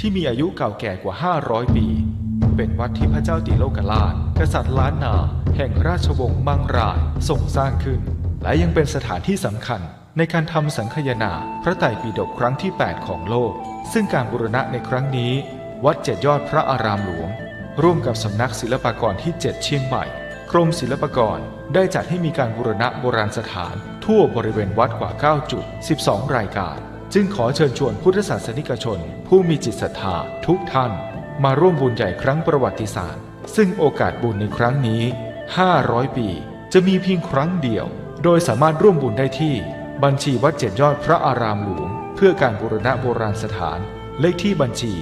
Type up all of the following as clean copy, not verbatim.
ที่มีอายุเก่าแก่กว่า500 ปีเป็นวัดที่พระเจ้าติโลกราชกษัตริย์ล้านนาแห่งราชวงศ์มังรายทรงสร้างขึ้นและยังเป็นสถานที่สำคัญในการทำสังคายนาพระไตรปิฎกครั้งที่8ของโลกซึ่งการบูรณะในครั้งนี้วัด7 ยอดพระอารามหลวงร่วมกับสำนักศิลปากรที่7เชียงใหม่กรมศิลปากรได้จัดให้มีการบูรณะโบราณสถานทั่วบริเวณวัดกว่า9จุด12รายการจึงขอเชิญชวนพุทธศาสนิกชนผู้มีจิตศรัทธาทุกท่านมาร่วมบุญใหญ่ครั้งประวัติศาสตร์ซึ่งโอกาสบุญในครั้งนี้500 ปีจะมีเพียงครั้งเดียวโดยสามารถร่วมบุญได้ที่บัญชีวัด7 ยอดพระอารามหลวงเพื่อการบูรณะโบราณสถานเลขที่บัญชี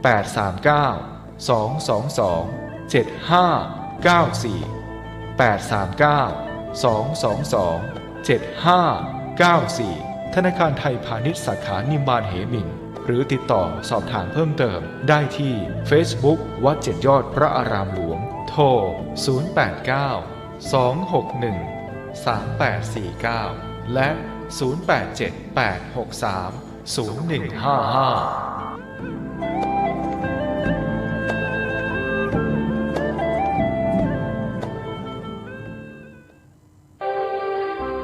839-222-7594 ธนาคารไทยพาณิชย์สาขานิมมานเหมินหรือติดต่อสอบถามเพิ่มเติมได้ที่ Facebook วัด7 ยอดพระอารามหลวงโทร089-261-3849และ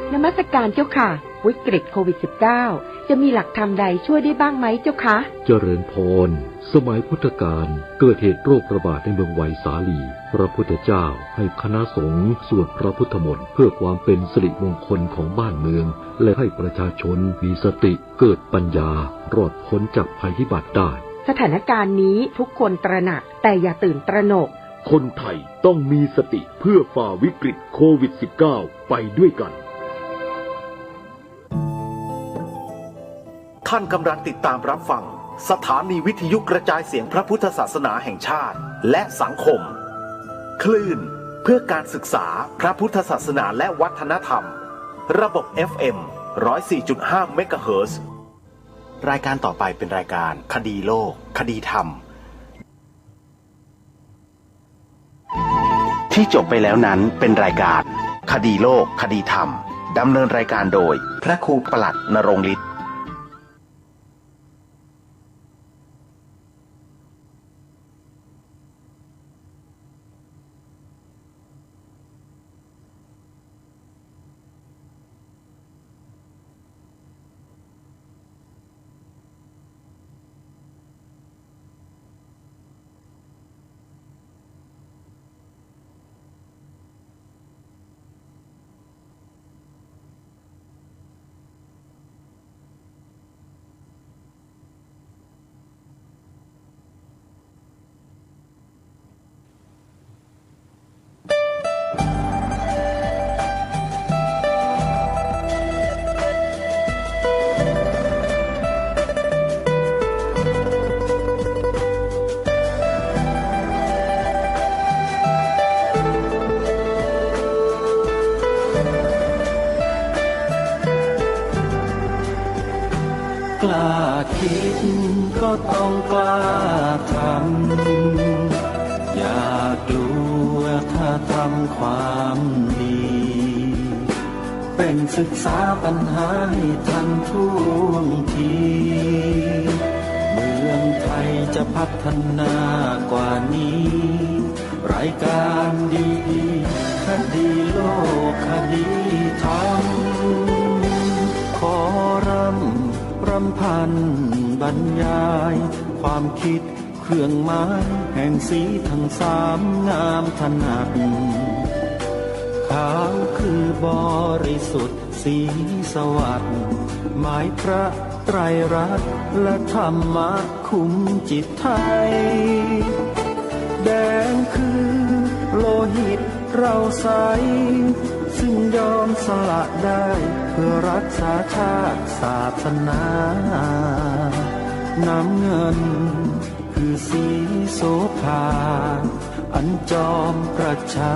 0878630155นมัสการเจ้าค่ะวิกฤตโควิด -19 จะมีหลักธรรมใดช่วยได้บ้างไหมเจ้าคะเจริญพรสมัยพุทธกาลเกิดเหตุโรคระบาดในเมืองไวสาลีพระพุทธเจ้าให้คณะสงฆ์สวดพระพุทธมนต์เพื่อความเป็นสิริมงคลของบ้านเมืองและให้ประชาชนมีสติเกิดปัญญารอดพ้นจากภัยพิบัติได้สถานการณ์นี้ทุกคนตระหนักแต่อย่าตื่นตระหนกคนไทยต้องมีสติเพื่อฝ่าวิกฤตโควิด -19 ไปด้วยกันท่านกำลังติดตามรับฟังสถานีวิทยุกระจายเสียงพระพุทธศาสนาแห่งชาติและสังคมคลื่นเพื่อการศึกษาพระพุทธศาสนาและวัฒนธรรมระบบ FM 104.5 เมกะเฮิรตซ์รายการต่อไปเป็นรายการคดีโลกคดีธรรมที่จบไปแล้วนั้นเป็นรายการคดีโลกคดีธรรมดำเนินรายการโดยพระครูปลัดณรงค์ฤทธิ์กล้าคิดก็ต้องกล้าทำอย่ากลัวถ้าทำความดีเป็นศึกษาปัญหาให้ทันท่วงทีเมืองไทยจะพัฒนากว่านี้รายการดีๆคดีโลกคดีธรรมขอรำพันบรรยายความคิดเครื่องหมายแห่งสีทั้งสามงามถนัดขาวคือบริสุทธิ์สีสวัสดิ์หมายพระไตรรัตน์และธรรมะคุ้มจิตไทยแดงคือโลหิตเราใสซึ่งยอมสละได้เพื่อรักษาชาติศาสนาน้ำเงินคือสีโสภาอันจอมประชา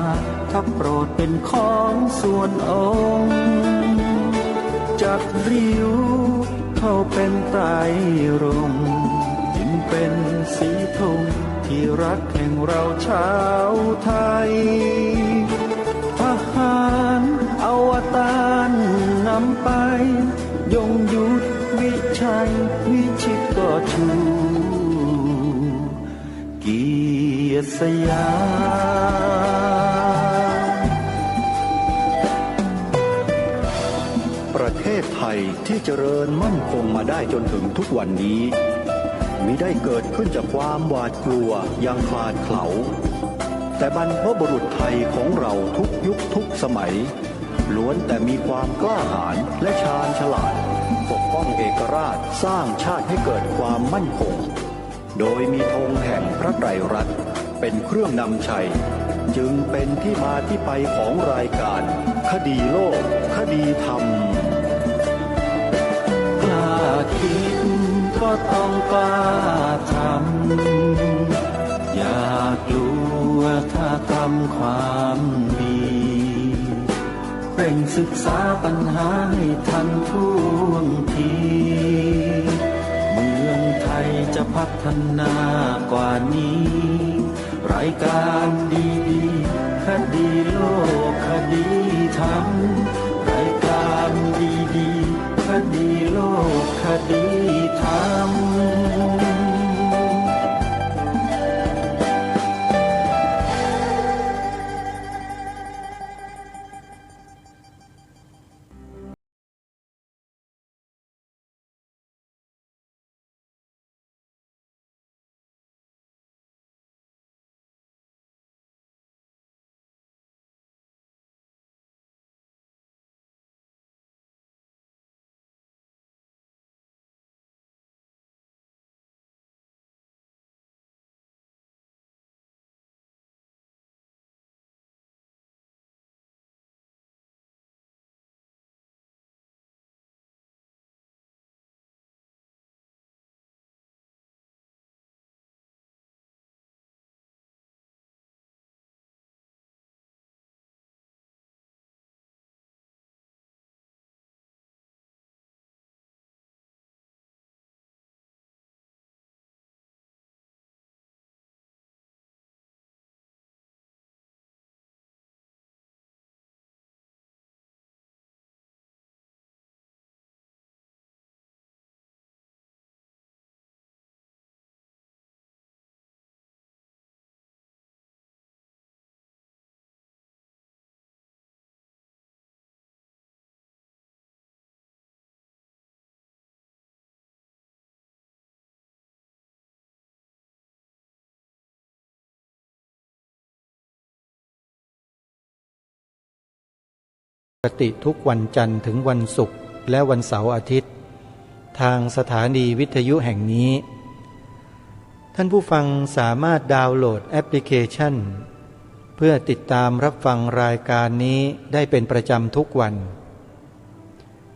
ถ้าโปรดเป็นของส่วนองค์จัดริ้วเข้าเป็นไตรรงค์จึงเป็นสีธงที่รักแห่งเราชาวไทยทหารอวตารนำไปยงยุทธวิชัยวิชิตก็ชู ษยาประเทศไทยที่เจริญมั่นคงมาได้จนถึงทุกวันนี้มิได้เกิดขึ้นจากความหวาดกลัวอย่างคลาดเขลาแต่บรรพบุรุษไทยของเราทุกยุคทุกสมัยล้วนแต่มีความกล้าหาญและชาญฉลาดปกป้องเอกราชสร้างชาติให้เกิดความมั่นคงโดยมีธงแห่งพระไตรรัตน์เป็นเครื่องนำชัยจึงเป็นที่มาที่ไปของรายการคดีโลกคดีธรรมกล้าคิดก็ต้องกล้าทำอย่ากลัวถ้าทำความดีเร่งศึกษาปัญหาให้ทันท่วงทีเมืองไทยจะพัฒนากว่านี้รายการดีๆคดีโลกคดีธรรมรายการดีๆคดีโลกคดีธรรมปกติทุกวันจันทร์ถึงวันศุกร์และวันเสาร์อาทิตย์ทางสถานีวิทยุแห่งนี้ท่านผู้ฟังสามารถดาวน์โหลดแอปพลิเคชันเพื่อติดตามรับฟังรายการนี้ได้เป็นประจำทุกวัน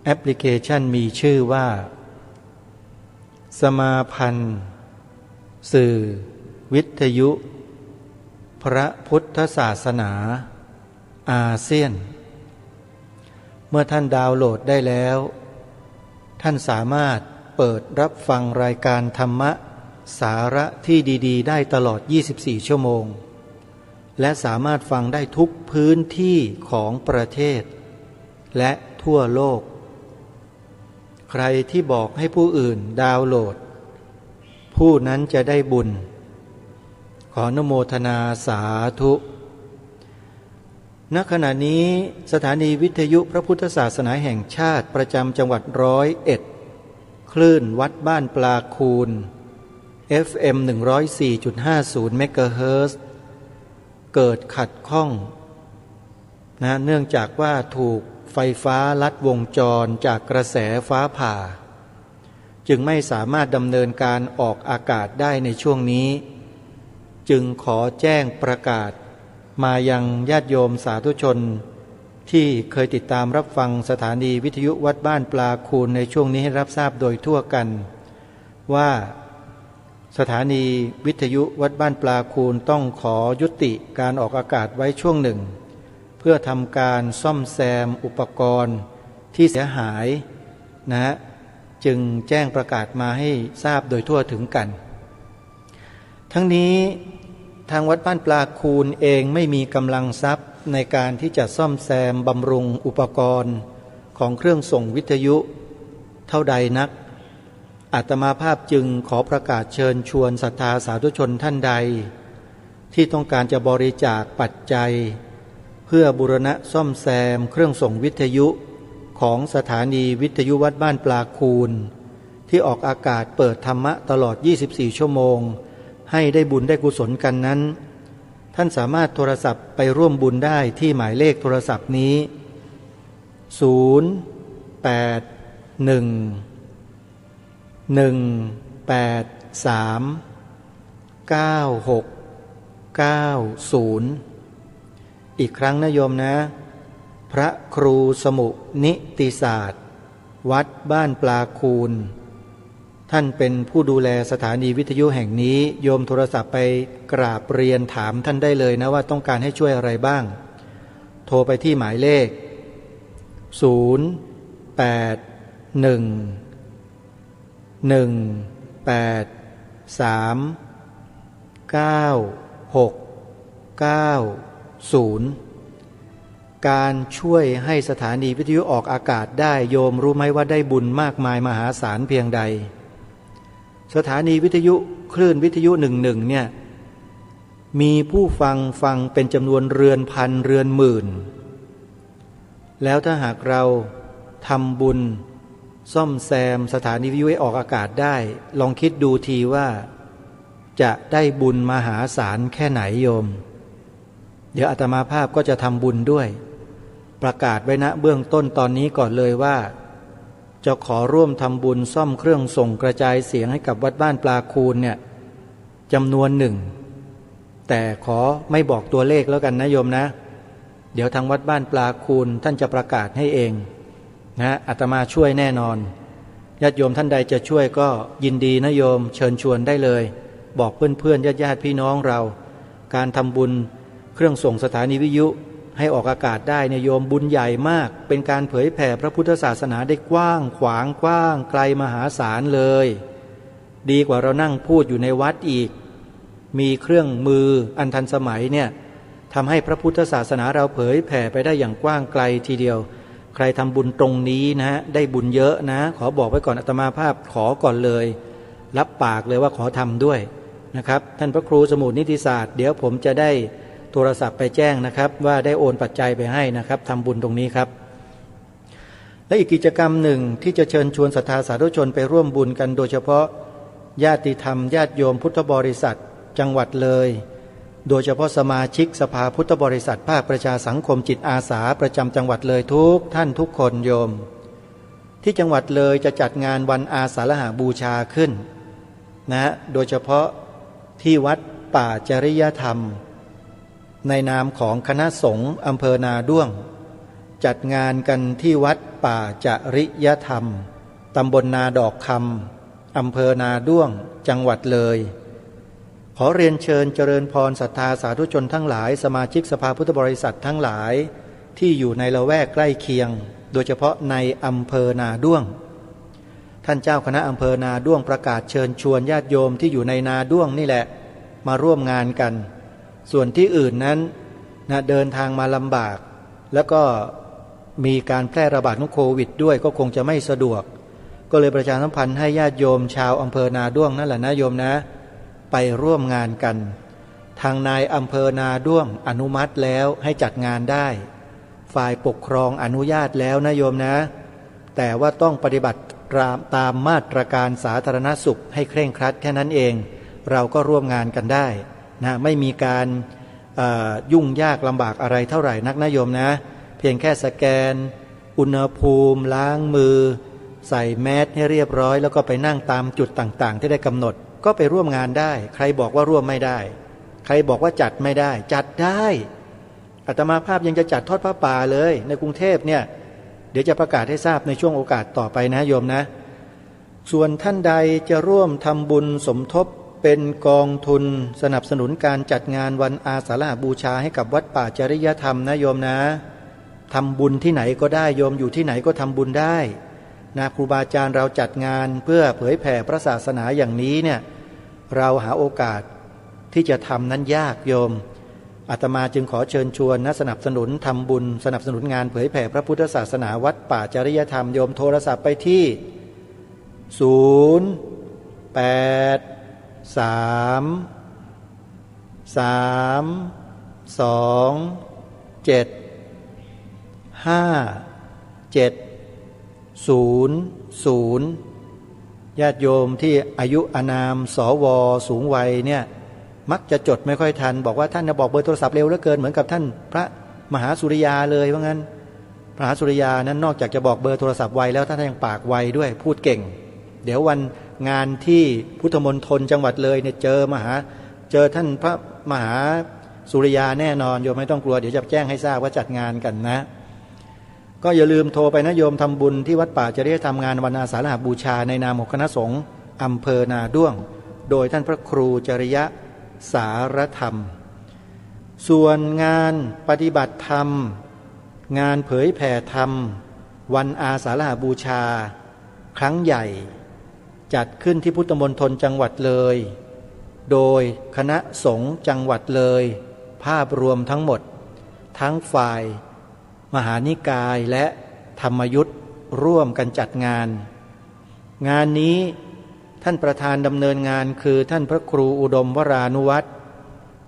แอปพลิเคชันมีชื่อว่าสมาพันธ์สื่อวิทยุพระพุทธศาสนาอาเซียนเมื่อท่านดาวน์โหลดได้แล้วท่านสามารถเปิดรับฟังรายการธรรมะสาระที่ดีๆได้ตลอด24ชั่วโมงและสามารถฟังได้ทุกพื้นที่ของประเทศและทั่วโลกใครที่บอกให้ผู้อื่นดาวน์โหลดผู้นั้นจะได้บุญขออนุโมทนาสาธุณขณะนี้สถานีวิทยุพระพุทธศาสนาแห่งชาติประจำจังหวัด101คลื่นวัดบ้านปลาคูน FM 104.50 เมกะเฮิรตซ์เกิดขัดข้องเนื่องจากว่าถูกไฟฟ้าลัดวงจรจากกระแสฟ้าผ่าจึงไม่สามารถดำเนินการออกอากาศได้ในช่วงนี้จึงขอแจ้งประกาศมายังญาติโยมสาธุชนที่เคยติดตามรับฟังสถานีวิทยุวัดบ้านปลาคูนในช่วงนี้ให้รับทราบโดยทั่วกันว่าสถานีวิทยุวัดบ้านปลาคูนต้องขอยุติการออกอากาศไว้ช่วงหนึ่งเพื่อทำการซ่อมแซมอุปกรณ์ที่เสียหายจึงแจ้งประกาศมาให้ทราบโดยทั่วถึงกันทั้งนี้ทางวัดบ้านปลาคูนเองไม่มีกำลังทรัพย์ในการที่จะซ่อมแซมบำรุงอุปกรณ์ของเครื่องส่งวิทยุเท่าใดนักอาตมาภาพจึงขอประกาศเชิญชวนศรัทธาสาธุชนท่านใด ที่ต้องการจะบริจาคปัจจัยเพื่อบูรณะซ่อมแซมเครื่องส่งวิทยุของสถานีวิทยุวัดบ้านปลาคูนที่ออกอากาศเปิดธรรมะตลอด24ชั่วโมงให้ได้บุญได้กุศลกันนั้นท่านสามารถโทรศัพท์ไปร่วมบุญได้ที่หมายเลขโทรศัพท์นี้081-183-9690อีกครั้งนะโยมนะพระครูสมุนิติศาสตร์วัดบ้านปลาคูนท่านเป็นผู้ดูแลสถานีวิทยุแห่งนี้โยมโทรศัพท์ไปกราบเรียนถามท่านได้เลยนะว่าต้องการให้ช่วยอะไรบ้างโทรไปที่หมายเลข081-183-9690การช่วยให้สถานีวิทยุออกอากาศได้โยมรู้ไหมว่าได้บุญมากมายมหาศาลเพียงใดสถานีวิทยุคลื่นวิทยุ11เนี่ยมีผู้ฟังเป็นจำนวนเรือนพันเรือนหมื่นแล้วถ้าหากเราทำบุญซ่อมแซมสถานีวิทยุให้ออกอากาศได้ลองคิดดูทีว่าจะได้บุญมหาศาลแค่ไหนโยมเดี๋ยวอาตมาภาพก็จะทำบุญด้วยประกาศไว้ณเบื้องต้นตอนนี้ก่อนเลยว่าจะขอร่วมทำบุญซ่อมเครื่องส่งกระจายเสียงให้กับวัดบ้านปลาคูนเนี่ยจำนวนหนึ่งแต่ขอไม่บอกตัวเลขแล้วกันนะโยมนะเดี๋ยวทางวัดบ้านปลาคูนท่านจะประกาศให้เองนะอาตมาช่วยแน่นอนญาติโยมท่านใดจะช่วยก็ยินดีนะโยมเชิญชวนได้เลยบอกเพื่อนๆญาติพี่น้องเราการทำบุญเครื่องส่งสถานีวิทยุให้ออกอากาศได้เนี่ยโยมบุญใหญ่มากเป็นการเผยแผ่พระพุทธศาสนาได้กว้างขวางกว้างไกลมหาศาลเลยดีกว่าเรานั่งพูดอยู่ในวัดอีกมีเครื่องมืออันทันสมัยเนี่ยทำให้พระพุทธศาสนาเราเผยแผ่ไปได้อย่างกว้างไกลทีเดียวใครทำบุญตรงนี้นะได้บุญเยอะนะขอบอกไว้ก่อนอาตมาภาพขอก่อนเลยรับปากเลยว่าขอทำด้วยนะครับท่านพระครูสมุนิติศาสตร์เดี๋ยวผมจะได้โทรศัพท์ไปแจ้งนะครับว่าได้โอนปัจจัยไปให้นะครับทำบุญตรงนี้ครับและอีกกิจกรรมหนึ่งที่จะเชิญชวนศรัทธาสาธุชนไปร่วมบุญกันโดยเฉพาะญาติธรรมญาติโยมพุทธบริษัทจังหวัดเลยโดยเฉพาะสมาชิกสภาพุทธบริษัทภาคประชาสังคมจิตอาสาประจำจังหวัดเลยทุกท่านทุกคนโยมที่จังหวัดเลยจะจัดงานวันอาสาฬหบูชาขึ้นนะโดยเฉพาะที่วัดป่าจริยธรรมในนามของคณะสงฆ์อำเภอนาด้วงจัดงานกันที่วัดป่าจริยธรรมตำบลนาดอกคำอำเภอนาด้วงจังหวัดเลยขอเรียนเชิญเจริญพรศรัทธาสาธุชนทั้งหลายสมาชิกสภาพุทธบริษัททั้งหลายที่อยู่ในละแวกใกล้เคียงโดยเฉพาะในอำเภอนาด้วงท่านเจ้าคณะอำเภอนาด้วงประกาศเชิญชวนญาติโยมที่อยู่ในนาด้วงนี่แหละมาร่วมงานกันส่วนที่อื่นนั้นเดินทางมาลำบากแล้วก็มีการแพร่ระบาดของโควิดด้วยก็คงจะไม่สะดวกก็เลยประชาสัมพันธ์ให้ญาติโยมชาวอำเภอนาด้วงนั่นแหละนะโยมนะไปร่วมงานกันทางนายอำเภอนาด้วงอนุมัติแล้วให้จัดงานได้ฝ่ายปกครองอนุญาตแล้วนะโยมนะแต่ว่าต้องปฏิบัติตามมาตรการสาธารณสุขให้เคร่งครัดแค่นั้นเองเราก็ร่วมงานกันได้นะไม่มีการยุ่งยากลำบากอะไรเท่าไหร่นักนะโยมนะเพียงแค่สแกนอุณหภูมิล้างมือใส่แมสให้เรียบร้อยแล้วก็ไปนั่งตามจุดต่างๆที่ได้กำหนดก็ไปร่วมงานได้ใครบอกว่าร่วมไม่ได้ใครบอกว่าจัดไม่ได้จัดได้อาตมาภาพยังจะจัดทอดผ้าป่าเลยในกรุงเทพเนี่ยเดี๋ยวจะประกาศให้ทราบในช่วงโอกาสต่อไปนะโยมนะส่วนท่านใดจะร่วมทำบุญสมทบเป็นกองทุนสนับสนุนการจัดงานวันอาสาฬหบูชาให้กับวัดป่าจริยธรรมนะโยมนะทำบุญที่ไหนก็ได้โยมอยู่ที่ไหนก็ทำบุญได้นะครูบาอาจารย์เราจัดงานเพื่อเผยแผ่พระศาสนาอย่างนี้เนี่ยเราหาโอกาสที่จะทำนั้นยากโยมอาตมาจึงขอเชิญชวนนะสนับสนุนทำบุญสนับสนุนงานเผยแผ่พระพุทธศาสนาวัดป่าจริยธรรมโยมโทรศัพท์ไปที่083 3 2 7 5 7 0 ญาติโยมที่อายุอานามสวสูงวัยเนี่ยมักจะจดไม่ค่อยทันบอกว่าท่านจะบอกเบอร์โทรศัพท์เร็วเหลือเกินเหมือนกับท่านพระมหาสุริยาเลยว่างั้นพระมหาสุริยานั้นนอกจากจะบอกเบอร์โทรศัพท์ไวแล้วท่านยังปากไวด้วยพูดเก่งเดี๋ยววันงานที่พุทธมณฑลจังหวัดเลยเนี่ยเจอท่านพระมหาสุริยาแน่นอนโยมไม่ต้องกลัวเดี๋ยวจะแจ้งให้ทราบว่าจัดงานกันนะก็อย่าลืมโทรไปนะโยมทำบุญที่วัดป่าจริยธรรมงานวันอาสาฬหบูชาในนามของคณะสงฆ์อำเภอนาด้วงโดยท่านพระครูจริยสารธรรมส่วนงานปฏิบัติธรรมงานเผยแผ่ธรรมวันอาสาฬหบูชาครั้งใหญ่จัดขึ้นที่พุทธมณฑลจังหวัดเลยโดยคณะสงฆ์จังหวัดเลยภาพรวมทั้งหมดทั้งฝ่ายมหานิกายและธรรมยุทธ์ร่วมกันจัดงานนี้ท่านประธานดำเนินงานคือท่านพระครูอุดมวรานุวัตร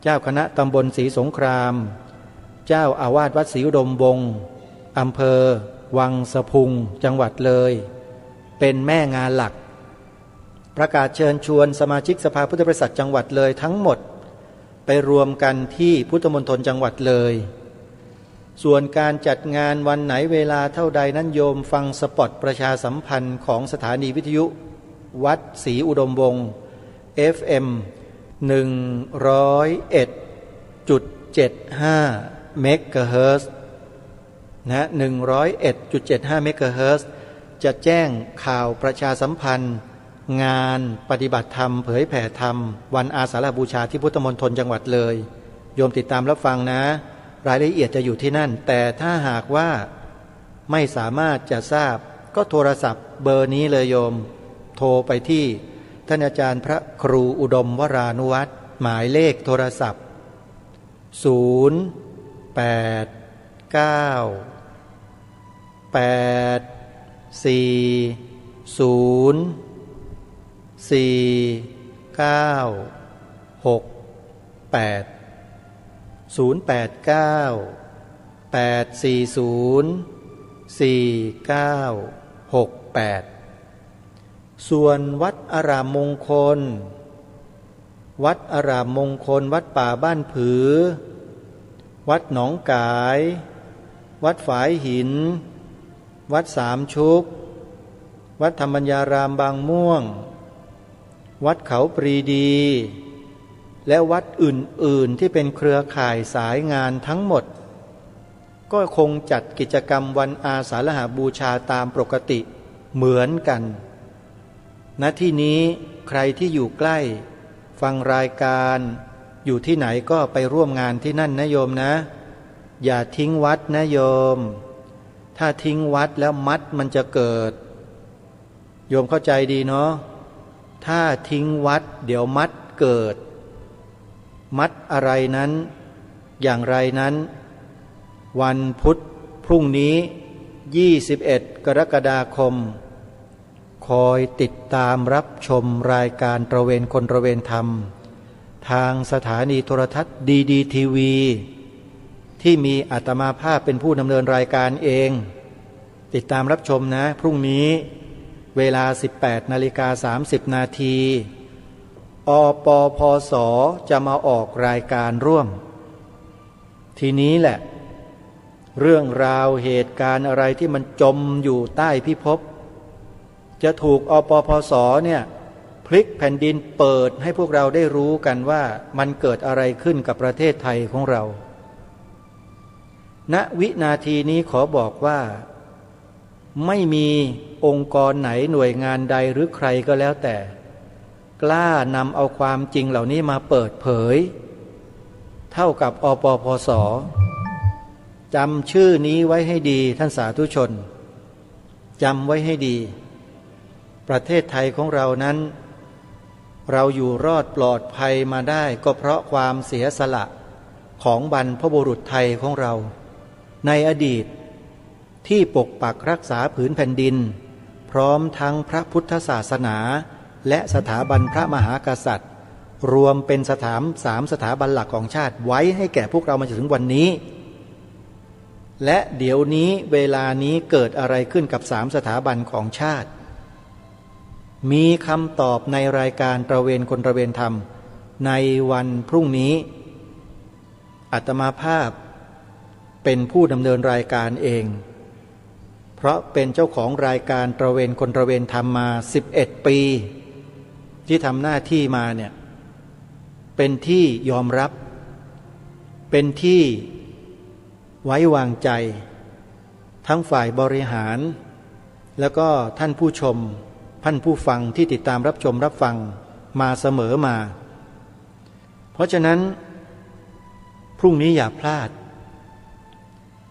เจ้าคณะตำบลศรีสงครามเจ้าอาวาสวัดศรีอุดมวงศ์อำเภอวังสะพุงจังหวัดเลยเป็นแม่งานหลักประกาศเชิญชวนสมาชิกสภาพุทธบริษัทจังหวัดเลยทั้งหมดไปรวมกันที่พุทธมณฑลจังหวัดเลยส่วนการจัดงานวันไหนเวลาเท่าใดนั้นโยมฟังสปอตประชาสัมพันธ์ของสถานีวิทยุวัดศรีอุดมวงศ์ FM 101.75 เมกะเฮิรตซ์นะ 101.75 เมกะเฮิรตซ์จะแจ้งข่าวประชาสัมพันธ์งานปฏิบัติธรรมเผยแผ่ธรรมวันอาสาฬหบูชาที่พุทธมณฑลจังหวัดเลยโยมติดตามรับฟังนะรายละเอียดจะอยู่ที่นั่นแต่ถ้าหากว่าไม่สามารถจะทราบก็โทรศัพท์เบอร์นี้เลยโยมโทรไปที่ท่านอาจารย์พระครูอุดมวรานุวัตรหมายเลขโทรศัพท์ส่วนวัดอารามมงคลวัดป่าบ้านผือวัดหนองกายวัดฝายหินวัดสามชุกวัดธรรมัญญารามบางม่วงวัดเขาปรีดีและวัดอื่นๆที่เป็นเครือข่ายสายงานทั้งหมดก็คงจัดกิจกรรมวันอาสาฬหบูชาตามปกติเหมือนกันณที่นี้ใครที่อยู่ใกล้ฟังรายการอยู่ที่ไหนก็ไปร่วมงานที่นั่นนะโยมนะอย่าทิ้งวัดนะโยมถ้าทิ้งวัดแล้วมัดมันจะเกิดโยมเข้าใจดีเนาะถ้าทิ้งวัดเดี๋ยวมัดเกิดมัดอะไรนั้นอย่างไรนั้นวันพุธพรุ่งนี้21 กรกฎาคมคอยติดตามรับชมรายการตระเวนคนตระเวนธรรมทางสถานีโทรทัศน์ดีทีวีที่มีอาตมาภาพเป็นผู้ดำเนินรายการเองติดตามรับชมนะพรุ่งนี้เวลา 18:30 นาทีอปพสจะมาออกรายการร่วมทีนี้แหละเรื่องราวเหตุการณ์อะไรที่มันจมอยู่ใต้พิภพจะถูกอปพสเนี่ยพลิกแผ่นดินเปิดให้พวกเราได้รู้กันว่ามันเกิดอะไรขึ้นกับประเทศไทยของเราณวินาทีนี้ขอบอกว่าไม่มีองค์กรไหนหน่วยงานใดหรือใครก็แล้วแต่กล้านำเอาความจริงเหล่านี้มาเปิดเผยเท่ากับอปพสจำชื่อนี้ไว้ให้ดีท่านสาธุชนจำไว้ให้ดีประเทศไทยของเรานั้นเราอยู่รอดปลอดภัยมาได้ก็เพราะความเสียสละของบรรพบุรุษไทยของเราในอดีตที่ปกปักรักษาผืนแผ่นดินพร้อมทั้งพระพุทธศาสนาและสถาบันพระมหากษัตริย์ รวมเป็น3 สถาบันหลักของชาติไว้ให้แก่พวกเรามาจนถึงวันนี้และเดี๋ยวนี้เวลานี้เกิดอะไรขึ้นกับ3 สถาบันของชาติมีคำตอบในรายการตระเวนคนตระเวนธรรมในวันพรุ่งนี้อาตมาภาพเป็นผู้ดำเนินรายการเองเพราะเป็นเจ้าของรายการตระเวนคนตระเวนธรรมมา11 ปีที่ทำหน้าที่มาเนี่ยเป็นที่ยอมรับเป็นที่ไว้วางใจทั้งฝ่ายบริหารแล้วก็ท่านผู้ชมท่านผู้ฟังที่ติดตามรับชมรับฟังมาเสมอมาเพราะฉะนั้นพรุ่งนี้อย่าพลาด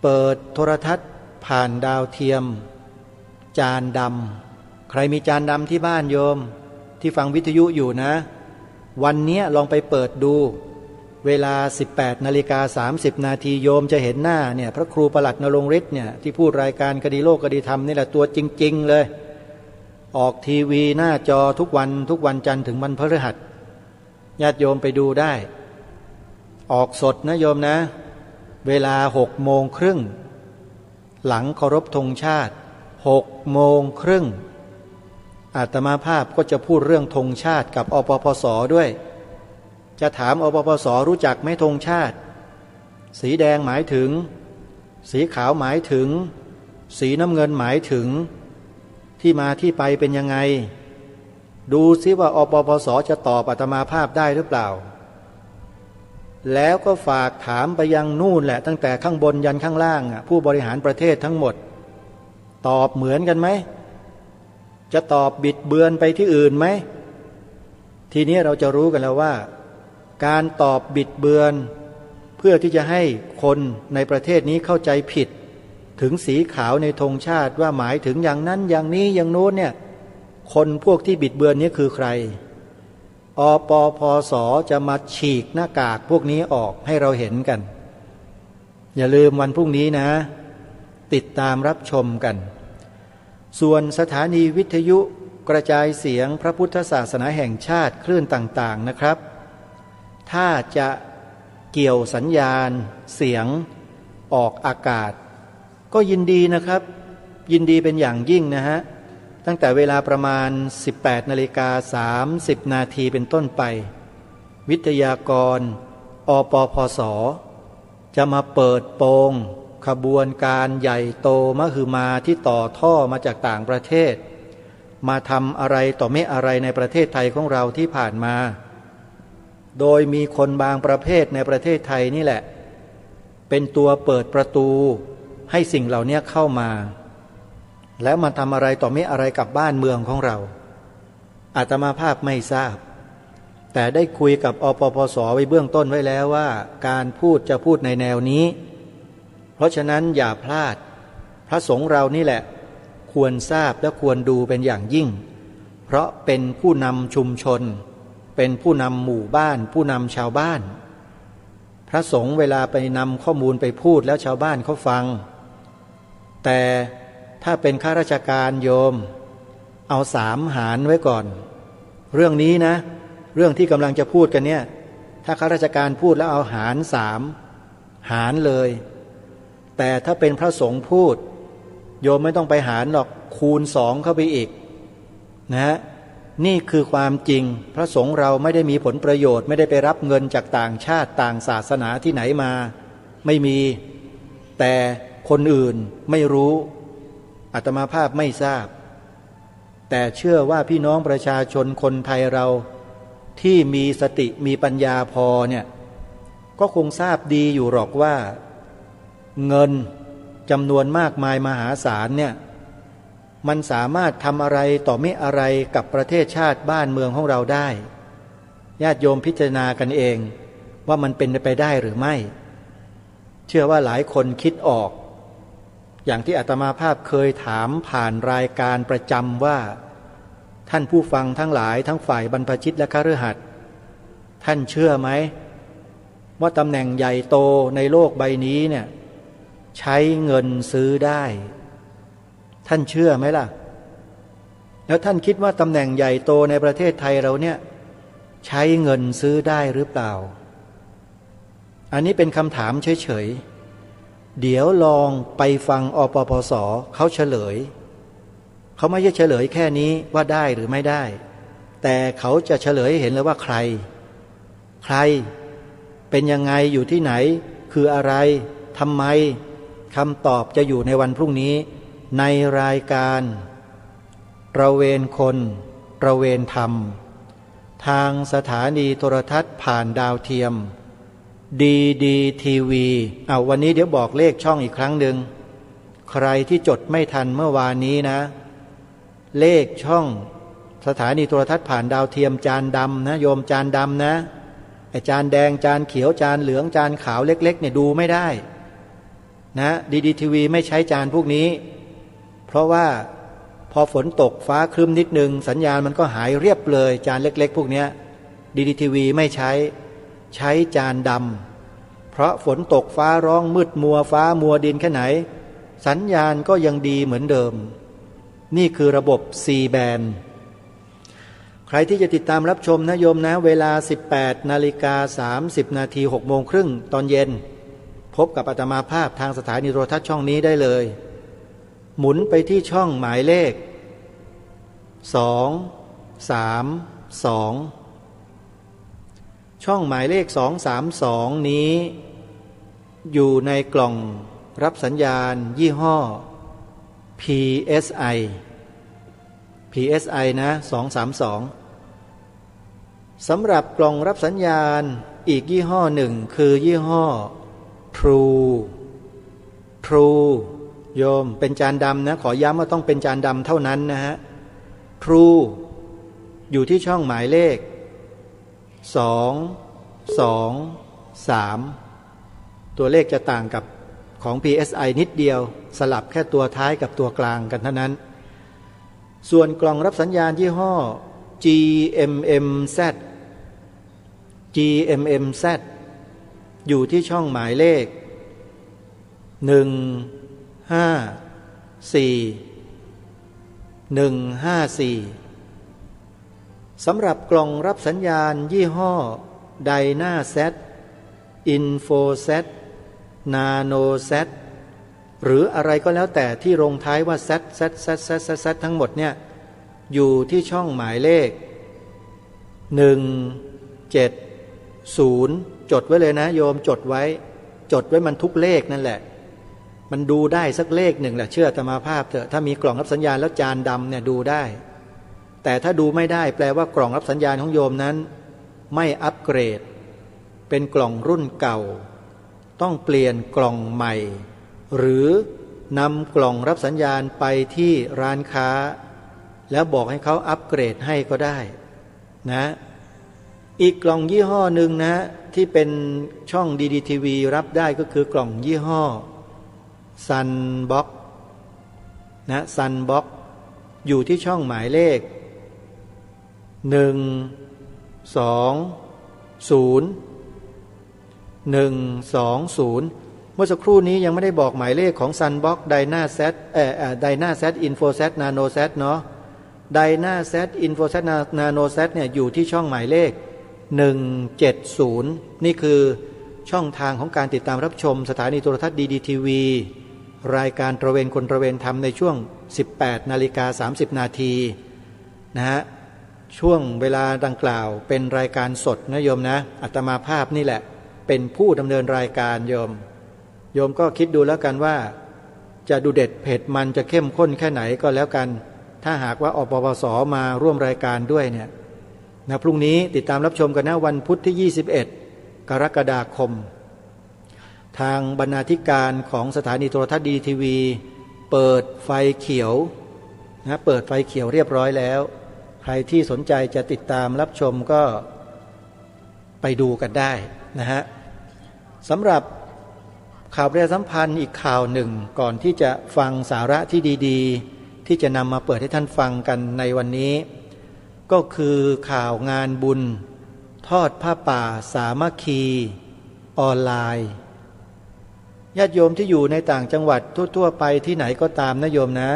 เปิดโทรทัศน์ผ่านดาวเทียมจานดำใครมีจานดำที่บ้านโยมที่ฟังวิทยุอยู่นะวันนี้ลองไปเปิดดูเวลา 18:30 นาทีโยมจะเห็นหน้าเนี่ยพระครูประหลัดนรงฤทธิ์เนี่ยที่พูดรายการคดีโลกคดีธรรมนี่แหละตัวจริงๆเลยออกทีวีหน้าจอทุกวันจันทร์ถึงวันพฤหัสญาติโยมไปดูได้ออกสดนะโยมนะเวลา18:30หลังเคารพธงชาติ18:30อาตมาภาพก็จะพูดเรื่องธงชาติกับอปปสด้วยจะถามอปปสรู้จักไหมธงชาติสีแดงหมายถึงสีขาวหมายถึงสีน้ำเงินหมายถึงที่มาที่ไปเป็นยังไงดูซิว่าอปปสจะตอบอาตมาภาพได้หรือเปล่าแล้วก็ฝากถามไปยังนู่นแหละตั้งแต่ข้างบนยันข้างล่างผู้บริหารประเทศทั้งหมดตอบเหมือนกันไหมจะตอบบิดเบือนไปที่อื่นไหมทีนี้เราจะรู้กันแล้วว่าการตอบบิดเบือนเพื่อที่จะให้คนในประเทศนี้เข้าใจผิดถึงสีขาวในธงชาติว่าหมายถึงอย่างนั้นอย่างนี้อย่างโน้นเนี่ยคนพวกที่บิดเบือนนี้คือใครอปปสจะมาฉีกหน้ากากพวกนี้ออกให้เราเห็นกันอย่าลืมวันพรุ่งนี้นะติดตามรับชมกันส่วนสถานีวิทยุกระจายเสียงพระพุทธศาสนาแห่งชาติคลื่นต่างๆนะครับถ้าจะเกี่ยวสัญญาณเสียงออกอากาศก็ยินดีนะครับยินดีเป็นอย่างยิ่งนะฮะตั้งแต่เวลาประมาณ 18:30 นาทีเป็นต้นไปวิทยากรอปปสจะมาเปิดโปงขบวนการใหญ่โตมหึมาที่ต่อท่อมาจากต่างประเทศมาทำอะไรต่อไม่อะไรในประเทศไทยของเราที่ผ่านมาโดยมีคนบางประเภทในประเทศไทยนี่แหละเป็นตัวเปิดประตูให้สิ่งเหล่านี้เข้ามาแล้วมาทำอะไรต่อไม่อะไรกับบ้านเมืองของเราอาตมาภาพไม่ทราบแต่ได้คุยกับอปปสไว้เบื้องต้นไว้แล้วว่าการพูดจะพูดในแนวนี้เพราะฉะนั้นอย่าพลาดพระสงฆ์เรานี่แหละควรทราบและควรดูเป็นอย่างยิ่งเพราะเป็นผู้นำชุมชนเป็นผู้นำหมู่บ้านผู้นำชาวบ้านพระสงฆ์เวลาไปนำข้อมูลไปพูดแล้วชาวบ้านเขาฟังแต่ถ้าเป็นข้าราชการโยมเอา3 หารไว้ก่อนเรื่องนี้นะเรื่องที่กำลังจะพูดกันเนี่ยถ้าข้าราชการพูดแล้วเอาหาร3 หารเลยแต่ถ้าเป็นพระสงฆ์พูดโยมไม่ต้องไปหารหรอกคูณ2เข้าไปอีกนะนี่คือความจริงพระสงฆ์เราไม่ได้มีผลประโยชน์ไม่ได้ไปรับเงินจากต่างชาติต่างศาสนาที่ไหนมาไม่มีแต่คนอื่นไม่รู้อาตมาภาพไม่ทราบแต่เชื่อว่าพี่น้องประชาชนคนไทยเราที่มีสติมีปัญญาพอเนี่ยก็คงทราบดีอยู่หรอกว่าเงินจำนวนมากมายมหาศาลเนี่ยมันสามารถทำอะไรต่อไม่อะไรกับประเทศชาติบ้านเมืองของเราได้ญาติโยมพิจารณากันเองว่ามันเป็นไปได้หรือไม่เชื่อว่าหลายคนคิดออกอย่างที่อาตมาภาพเคยถามผ่านรายการประจำว่าท่านผู้ฟังทั้งหลายทั้งฝ่ายบรรพชิตและคฤหัสถ์ท่านเชื่อไหมว่าตำแหน่งใหญ่โตในโลกใบนี้เนี่ยใช้เงินซื้อได้ท่านเชื่อไหมล่ะแล้วท่านคิดว่าตำแหน่งใหญ่โตในประเทศไทยเราเนี่ย ใช้เงินซื้อได้หรือเปล่าอันนี้เป็นคำถามเฉยๆเดี๋ยวลองไปฟังอปปส.เขาเฉลยเขาไม่ใช่เฉลยแค่นี้ว่าได้หรือไม่ได้แต่เขาจะเฉลยให้เห็นเลยว่าใครเป็นยังไงอยู่ที่ไหนคืออะไรทำไมคำตอบจะอยู่ในวันพรุ่งนี้ในรายการประเวณคนประเวณธรรมทางสถานีโทรทัศน์ผ่านดาวเทียมDDTV วันนี้เดี๋ยวบอกเลขช่องอีกครั้งหนึ่งใครที่จดไม่ทันเมื่อวานนี้นะเลขช่องสถานีโทรทัศน์ผ่านดาวเทียมจานดำนะโยมจานดำนะไอ้จานแดงจานเขียวจานเหลืองจานขาวเล็กๆเนี่ยดูไม่ได้นะ DDTV ไม่ใช้จานพวกนี้เพราะว่าพอฝนตกฟ้าครึ้มนิดนึงสัญญาณมันก็หายเรียบเลยจานเล็กๆพวกเนี้ย DDTV ไม่ใช้จานดำเพราะฝนตกฟ้าร้องมืดมัวฟ้ามัวดินแค่ไหนสัญญาณก็ยังดีเหมือนเดิมนี่คือระบบ C band ใครที่จะติดตามรับชมนะโยมนะเวลา 18:30 นาที 6 โมงครึ่งตอนเย็นพบกับอาตมาภาพทางสถานีโทรทัศน์ช่องนี้ได้เลยหมุนไปที่ช่องหมายเลข232ช่องหมายเลข232นี้อยู่ในกล่องรับสัญญาณยี่ห้อ PSI นะ232สำหรับกล่องรับสัญญาณอีกยี่ห้อหนึ่งคือยี่ห้อ True โยมเป็นจานดำนะขอย้ำว่าต้องเป็นจานดำเท่านั้นนะฮะ True อยู่ที่ช่องหมายเลข223ตัวเลขจะต่างกับของ PSI นิดเดียวสลับแค่ตัวท้ายกับตัวกลางกันเท่านั้นส่วนกล่องรับสัญญาณยี่ห้อ GMMZ อยู่ที่ช่องหมายเลข154สำหรับกล่องรับสัญญาณยี่ห้อ Dynaset Infoset Nanoset หรืออะไรก็แล้วแต่ที่ลงท้ายว่า Z ทั้งหมดเนี่ยอยู่ที่ช่องหมายเลข170จดไว้เลยนะโยมจดไว้มันทุกเลขนั่นแหละมันดูได้สักเลขหนึ่งแหละเชื่ออาตมาภาพเถอะถ้ามีกล่องรับสัญญาณแล้วจานดำเนี่ยดูได้แต่ถ้าดูไม่ได้แปลว่ากล่องรับสัญญาณของโยมนั้นไม่อัปเกรดเป็นกล่องรุ่นเก่าต้องเปลี่ยนกล่องใหม่หรือนำกล่องรับสัญญาณไปที่ร้านค้าแล้วบอกให้เขาอัปเกรดให้ก็ได้นะอีกกล่องยี่ห้อหนึ่งนะที่เป็นช่อง DDTV รับได้ก็คือกล่องยี่ห้อ Sunbox นะ Sunbox อยู่ที่ช่องหมายเลข120 เมื่อสักครู่นี้ยังไม่ได้บอกหมายเลขของ Sunbox Dynaset Infoset Nanoset เนาะ Dynaset Infoset Nanoset เนี่ยอยู่ที่ช่องหมายเลข170นี่คือช่องทางของการติดตามรับชมสถานีโทรทัศน์ DDTV รายการตระเวนคนตระเวนธรรมในช่วง 18:30 นาทีนะฮะช่วงเวลาดังกล่าวเป็นรายการสดนะโยมนะอาตมาภาพนี่แหละเป็นผู้ดำเนินรายการโยมก็คิดดูแล้วกันว่าจะดูเด็ดเผ็ดมันจะเข้มข้นแค่ไหนก็แล้วกันถ้าหากว่าอปปส.มาร่วมรายการด้วยเนี่ยนะพรุ่งนี้ติดตามรับชมกันนะวันพุธที่21กรกฎาคมทางบรรณาธิการของสถานีโทรทัศน์ DDTV เปิดไฟเขียวนะเปิดไฟเขียวเรียบร้อยแล้วใครที่สนใจจะติดตามรับชมก็ไปดูกันได้นะฮะสำหรับข่าวประชาสัมพันธ์อีกข่าวหนึ่งก่อนที่จะฟังสาระที่ดีๆที่จะนำมาเปิดให้ท่านฟังกันในวันนี้ก็คือข่าวงานบุญทอดผ้าป่าสามัคคีออนไลน์ญาติโยมที่อยู่ในต่างจังหวัดทั่วๆไปที่ไหนก็ตามนะโยมนะ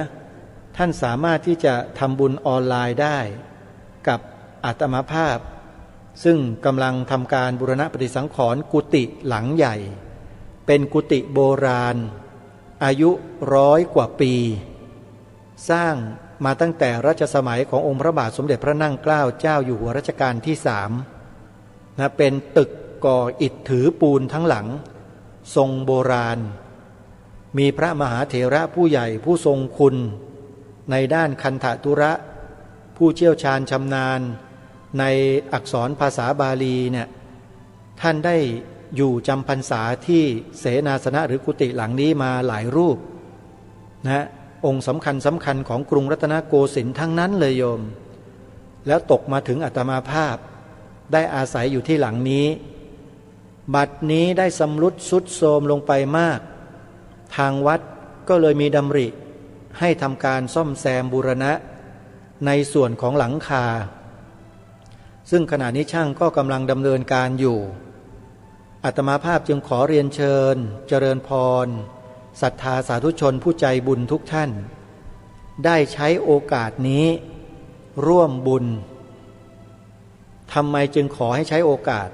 ท่านสามารถที่จะทำบุญออนไลน์ได้กับอาตมาภาพ ซึ่งกำลังทำการบูรณะปฏิสังขรณ์กุฏิหลังใหญ่เป็นกุฏิโบราณอายุ100 กว่าปีสร้างมาตั้งแต่รัชสมัยขององค์พระบาทสมเด็จพระนั่งเกล้าเจ้าอยู่หัวรัชกาลที่3นะเป็นตึกก่ออิฐถือปูนทั้งหลังทรงโบราณมีพระมหาเถระผู้ใหญ่ผู้ทรงคุณในด้านคันธทุระผู้เชี่ยวชาญชำนาญในอักษรภาษาบาลีเนี่ยท่านได้อยู่จำพรรษาที่เสนาสนะหรือกุฏิหลังนี้มาหลายรูปนะองค์สำคัญของกรุงรัตนโกสินทร์ทั้งนั้นเลยโยมแล้วตกมาถึงอาตมาภาพได้อาศัยอยู่ที่หลังนี้บัดนี้ได้สำรุดทรุดโทรมลงไปมากทางวัดก็เลยมีดำริให้ทำการซ่อมแซมบูรณะในส่วนของหลังคาซึ่งขณะนี้ช่างก็กำลังดำเนินการอยู่อาตมาภาพจึงขอเรียนเชิญเจริญพรศรัทธาสาธุชนผู้ใจบุญทุกท่านได้ใช้โอกาสนี้ร่วมบุญทำไมจึงขอให้ใช้โอกาส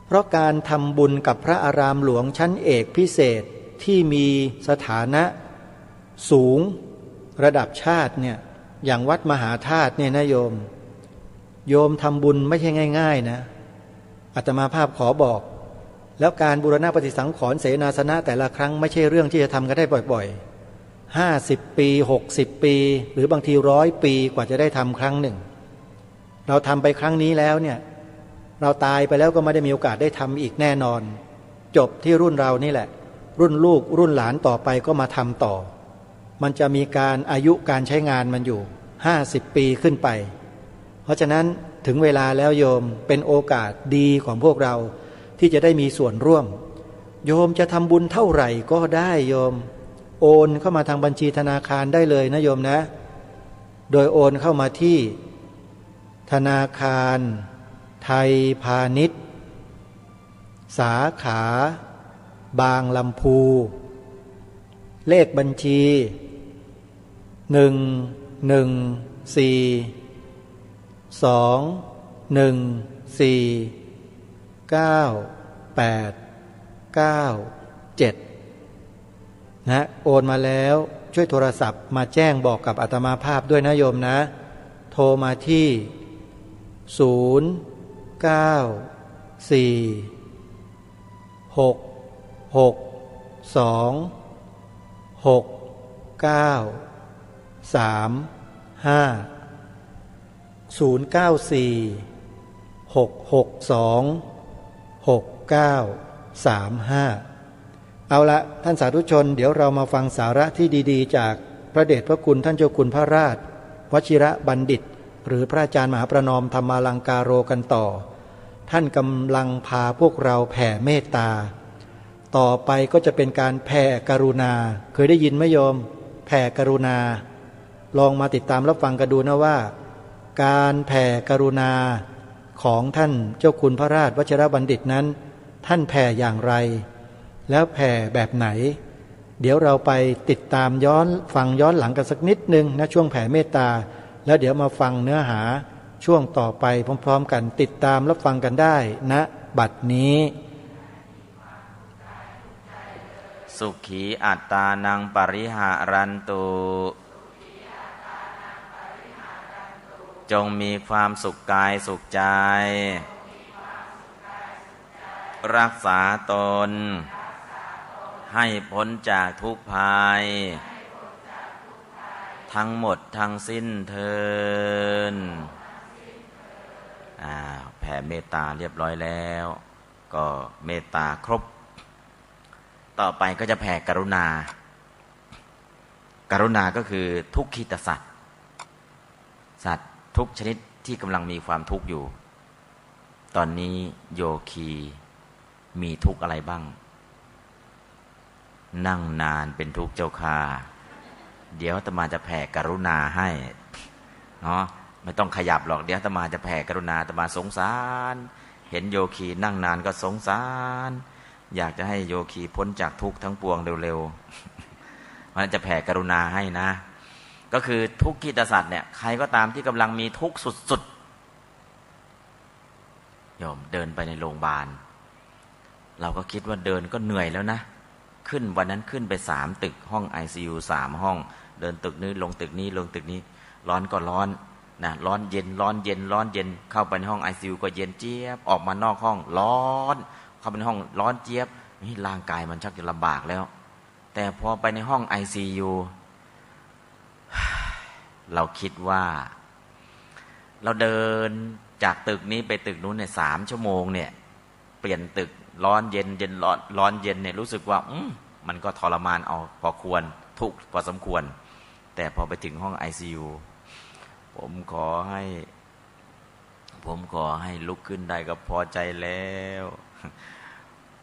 เพราะการทำบุญกับพระอารามหลวงชั้นเอกพิเศษที่มีสถานะสูงระดับชาติเนี่ยอย่างวัดมหาธาตุเนี่ยนะโยมทำบุญไม่ใช่ง่ายๆนะอาตมาภาพขอบอกแล้วการบูรณะปฏิสังขรณ์เสนาสนะแต่ละครั้งไม่ใช่เรื่องที่จะทำกันได้บ่อยๆ50 ปี60 ปีหรือบางที100 ปีกว่าจะได้ทำครั้งหนึ่งเราทำไปครั้งนี้แล้วเนี่ยเราตายไปแล้วก็ไม่ได้มีโอกาสได้ทำอีกแน่นอนจบที่รุ่นเรานี่แหละรุ่นลูกรุ่นหลานต่อไปก็มาทำต่อมันจะมีการอายุการใช้งานมันอยู่50 ปีขึ้นไปเพราะฉะนั้นถึงเวลาแล้วโยมเป็นโอกาสดีของพวกเราที่จะได้มีส่วนร่วมโยมจะทำบุญเท่าไหร่ก็ได้โยมโอนเข้ามาทางบัญชีธนาคารได้เลยนะโยมนะโดยโอนเข้ามาที่ธนาคารไทยพาณิชย์สาขาบางลำพูเลขบัญชี11421949897นะโอนมาแล้วช่วยโทรศัพท์มาแจ้งบอกกับอาตมาภาพด้วยนะโยมนะโทรมาที่เอาละท่านสาธุชนเดี๋ยวเรามาฟังสาระที่ดีๆจากพระเดชพระคุณท่านเจ้าคุณพระราชวชิระบัณฑิตหรือพระอาจารย์มหาประนอมธรรมาลังการโรกันต่อท่านกำลังพาพวกเราแผ่เมตตาต่อไปก็จะเป็นการแผ่กรุณาเคยได้ยินไหมโยมแผ่กรุณาลองมาติดตามรับฟังกันดูนะว่าการแผ่กรุณาของท่านเจ้าคุณพระราชวชิระบัณฑิตนั้นท่านแผ่อย่างไรแล้วแผ่แบบไหนเดี๋ยวเราไปติดตามฟังย้อนหลังกันสักนิดนึงนะช่วงแผ่เมตตาแล้วเดี๋ยวมาฟังเนื้อหาช่วงต่อไปพร้อมๆกันติดตามรับฟังกันได้ณบัดนี้สุขีอัตตานังปริหารันตุจงมีความสุขกายสุขใจรักษาตนให้พ้นจากทุกภัยทั้งหมดทั้งสิ้นเทินแผ่เมตตาเรียบร้อยแล้วก็เมตตาครบต่อไปก็จะแผ่กรุณากรุณาก็คือทุกขิตสัตว์ทุกชนิดที่กำลังมีความทุกข์อยู่ตอนนี้โยคีมีทุกข์อะไรบ้างนั่งนานเป็นทุกข์เจ้าค่ะเดี๋ยวอาตมาจะแผ่กรุณาให้เนาะไม่ต้องขยับหรอกเดี๋ยวอาตมาจะแผ่กรุณาอาตมาสงสารเห็นโยคีนั่งนานก็สงสารอยากจะให้โยคีพ้นจากทุกข์ทั้งปวงเร็วๆมันจะแผ่กรุณาให้นะก็คือทุกขิตสัตว์เนี่ยใครก็ตามที่กำลังมีทุกข์สุด โยมเดินไปในโรงพยาบาลเราก็คิดว่าเดินก็เหนื่อยแล้วนะขึ้นวันนั้นขึ้นไป3 ตึกห้อง ICU 3 ห้องเดินตึกนี้ลงตึกนี้ลงตึกนี้ร้อนก็ร้อนนะร้อนเย็นร้อนเย็นร้อนเย็นเข้าไปในห้อง ICU ก็เย็นเจี๊ยบออกมานอกห้องร้อนเข้าไปในห้องร้อนเจี๊ยบนี่ร่างกายมันชักจะลำบากแล้วแต่พอไปในห้อง ICU เราคิดว่าเราเดินจากตึกนี้ไปตึกนู้นเนี่ย3 ชั่วโมงเนี่ยเปลี่ยนตึกร้อนเย็นเย็นร้อนเย็นเนี่ยรู้สึกว่ามันก็ทรมานเอาพอควรทุกข์พอสมควรแต่พอไปถึงห้อง ICU ผมขอให้ลุกขึ้นได้ก็พอใจแล้ว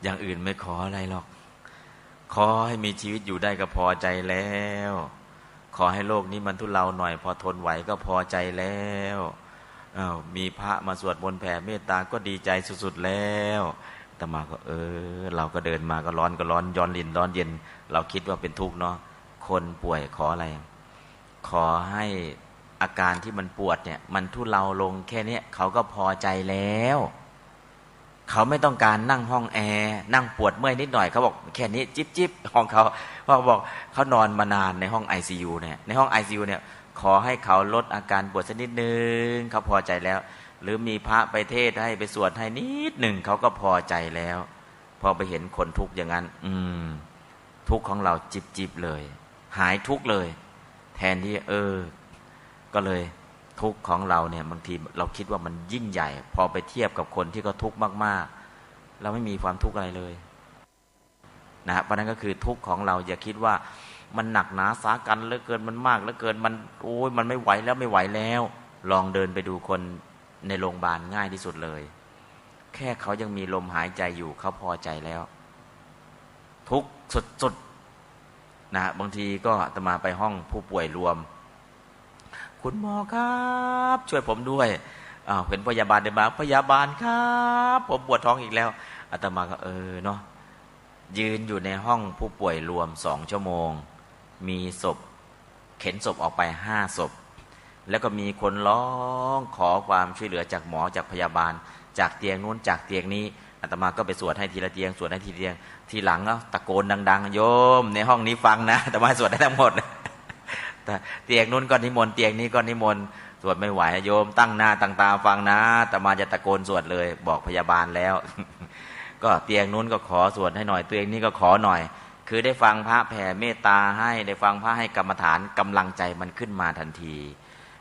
อย่างอื่นไม่ขออะไรหรอกขอให้มีชีวิตอยู่ได้ก็พอใจแล้วขอให้โลกนี้มันทุเลาหน่อยพอทนไหวก็พอใจแล้วมีพระมาสวดมนต์แผ่เมตตาก็ดีใจสุดๆแล้วแต่มาก็เราก็เดินมาก็ร้อนย้อนลินร้อนเย็นเราคิดว่าเป็นทุกข์เนาะคนป่วยขออะไรขอให้อาการที่มันปวดเนี่ยมันทุเลาลงแค่นี้เขาก็พอใจแล้วเขาไม่ต้องการนั่งห้องแอร์นั่งปวดเมื่อยนิดหน่อยเขาบอกแค่นี้จิ๊บห้องเขาเพราะบอกเขานอนมานานในห้อง ICU เนี่ยในห้อง ICU เนี่ยขอให้เขาลดอาการปวดสักนิดนึงเขาพอใจแล้วหรือมีพระไปเทศให้ไปสวดให้นิดหนึ่งเขาก็พอใจแล้วพอไปเห็นคนทุกข์อย่างนั้นทุกข์ของเราจิบเลยหายทุกข์เลยแทนที่ก็เลยทุกข์ของเราเนี่ยบางทีเราคิดว่ามันยิ่งใหญ่พอไปเทียบกับคนที่เขาทุกข์มากๆเราไม่มีความทุกข์อะไรเลยนะเพราะนั้นก็คือทุกข์ของเราอย่าคิดว่ามันหนักหนาสากันเหลือเกินมันมากเหลือเกินมันมันไม่ไหวแล้วลองเดินไปดูคนในโรงพยาบาลง่ายที่สุดเลยแค่เขายังมีลมหายใจอยู่เขาพอใจแล้วทุกข์สุดๆนะบางทีก็อาตมาไปห้องผู้ป่วยรวมคุณหมอครับช่วยผมด้วยเป็นพยาบาลเดินมาพยาบาลครับผมปวดท้องอีกแล้วอาตมาก็เนาะยืนอยู่ในห้องผู้ป่วยรวม2 ชั่วโมงมีศพเข็นศพออกไป5 ศพแล้วก็มีคนร้องขอความช่วยเหลือจากหมอจากพยาบาลจากเตียงนู้นจากเตียงนี้อาตมาก็ไปสวดให้ทีละเตียงสวดให้ทีละเตียงทีหลังก็ตะโกนดังๆโยมในห้องนี้ฟังนะอาตมาสวดได้ทั้งหมดแต่เตียงนู้นก็นิมนต์เตียงนี้ก็นิมนต์สวดไม่ไหวโยมตั้งหน้าตั้งตาฟังนะอาตมาจะตะโกนสวดเลยบอกพยาบาลแล้ว ก็เตียงนู้นก็ขอสวดให้หน่อยเตียงนี้ก็ขอหน่อยคือได้ฟังพระแผ่เมตตาให้ได้ฟังพระให้กรรมฐานกำลังใจมันขึ้นมาทันที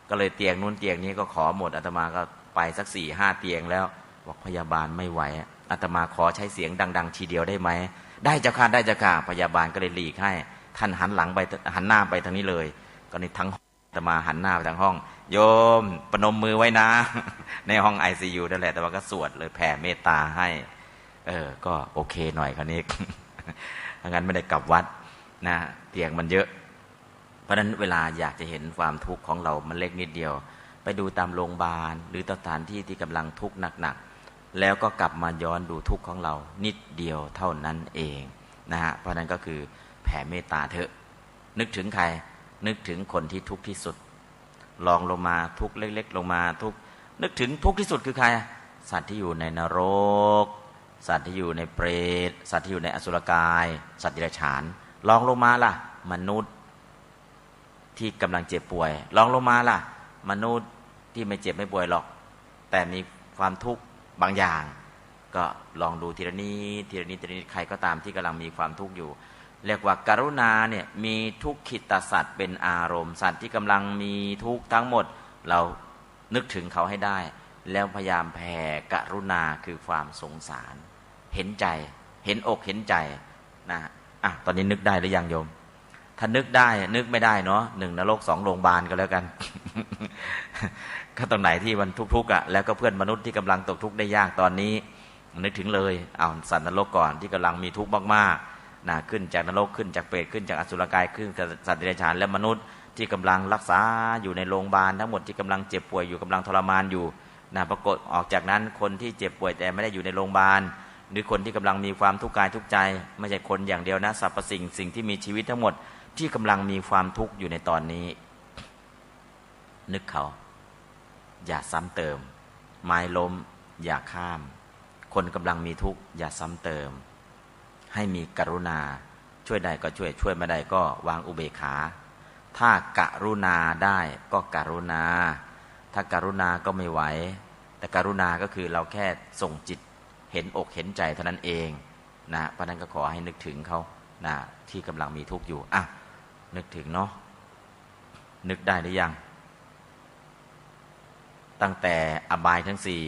ก็เลยเตียงนู้นเตียงนี้ก็ขอหมดอาตมาก็ไปสัก4-5 เตียงแล้วบอกพยาบาลไม่ไหวอาตมาขอใช้เสียงดังๆทีเดียวได้ไหมได้เจ้าค่ะได้เจ้าค่ะพยาบาลก็เลยหลีกให้ท่านหันหน้าไปทางนี้เลยก็ในทั้งอาตมาหันหน้าไปทางห้องโยมประนมมือไว้นะในห้อง ICU นั่นแหละแต่ว่าก็สวดเลยแผ่เมตตาให้ก็โอเคหน่อยคราวนี้ ถ้างั้นไม่ได้กลับวัดนะเตียงมันเยอะเพราะฉะนั้นเวลาอยากจะเห็นความทุกข์ของเรามันเล็กนิดเดียวไปดูตามโรงพยาบาลหรือสถานที่ที่กำลังทุกข์หนักๆแล้วก็กลับมาย้อนดูทุกข์ของเรานิดเดียวเท่านั้นเองนะฮะเพราะนั้นก็คือแผ่เมตตาเถอะนึกถึงใครนึกถึงคนที่ทุกข์ที่สุดลองลงมาทุกข์เล็กๆลงมาทุกข์นึกถึงทุกข์ที่สุดคือใครสัตว์ที่อยู่ในนรกสัตว์ที่อยู่ในเปรตสัตว์ที่อยู่ในอสุรกายสัตว์เดรัจฉานลองลงมาล่ะมนุษย์ที่กำลังเจ็บป่วยลองลงมาล่ะมนุษย์ที่ไม่เจ็บไม่ป่วยหรอกแต่มีความทุกข์บางอย่างก็ลองดูทีละนิดใครก็ตามที่กำลังมีความทุกข์อยู่เรียกว่ากรุณาเนี่ยมีทุกขิตสัตว์เป็นอารมณ์สัตว์ที่กำลังมีทุกข์ทั้งหมดเรานึกถึงเขาให้ได้แล้วพยายามแผ่กรุณาคือความสงสารเห็นใจเห็นอกเห็นใจนะตอนนี้นึกได้หรือยังโยมถ้านึกได้นึกไม่ได้เนาะ1 นรก 2 โรงพยาบาลก็แล้วกัน ก็ตรงไหนที่มันทุกข์แล้วก็เพื่อนมนุษย์ที่กำลังตกทุกข์ได้ยากตอนนี้นึกถึงเลยสัตว์นรกก่อนที่กำลังมีทุกข์มากๆนะขึ้นจากนรกขึ้นจากเปรตขึ้นจากอสุรกายขึ้นจากสัตว์เดรัจฉานและมนุษย์ที่กำลังรักษาอยู่ในโรงพยาบาลทั้งหมดที่กำลังเจ็บป่วยอยู่กำลังทรมานอยู่นะปรากฏออกจากนั้นคนที่เจ็บป่วยแต่ไม่ได้อยู่ในโรงพยาบาลหรือคนที่กำลังมีความทุกข์กายทุกข์ใจไม่ใช่คนอย่างเดียวนะสรรพสิ่งที่มีชีวิตทั้งหมดที่กำลังมีความทุกข์อยู่ในตอนนี้นึกเขาอย่าซ้ำเติมไม้ล้ม อย่าข้าม คนกำลังมีทุกข์อย่าซ้ำเติมให้มีกรุณาช่วยได้ก็ช่วยไม่ได้ก็วางอุเบกขาถ้ากรุณาได้ก็กรุณาถ้ากรุณาก็ไม่ไหวแต่กรุณาก็คือเราแค่ส่งจิตเห็นอกเห็นใจเท่านั้นเองนะเพราะนั้นก็ขอให้นึกถึงเขานะที่กำลังมีทุกข์อยู่อ่ะนึกถึงเนาะนึกได้หรือยังตั้งแต่อบายทั้งสี่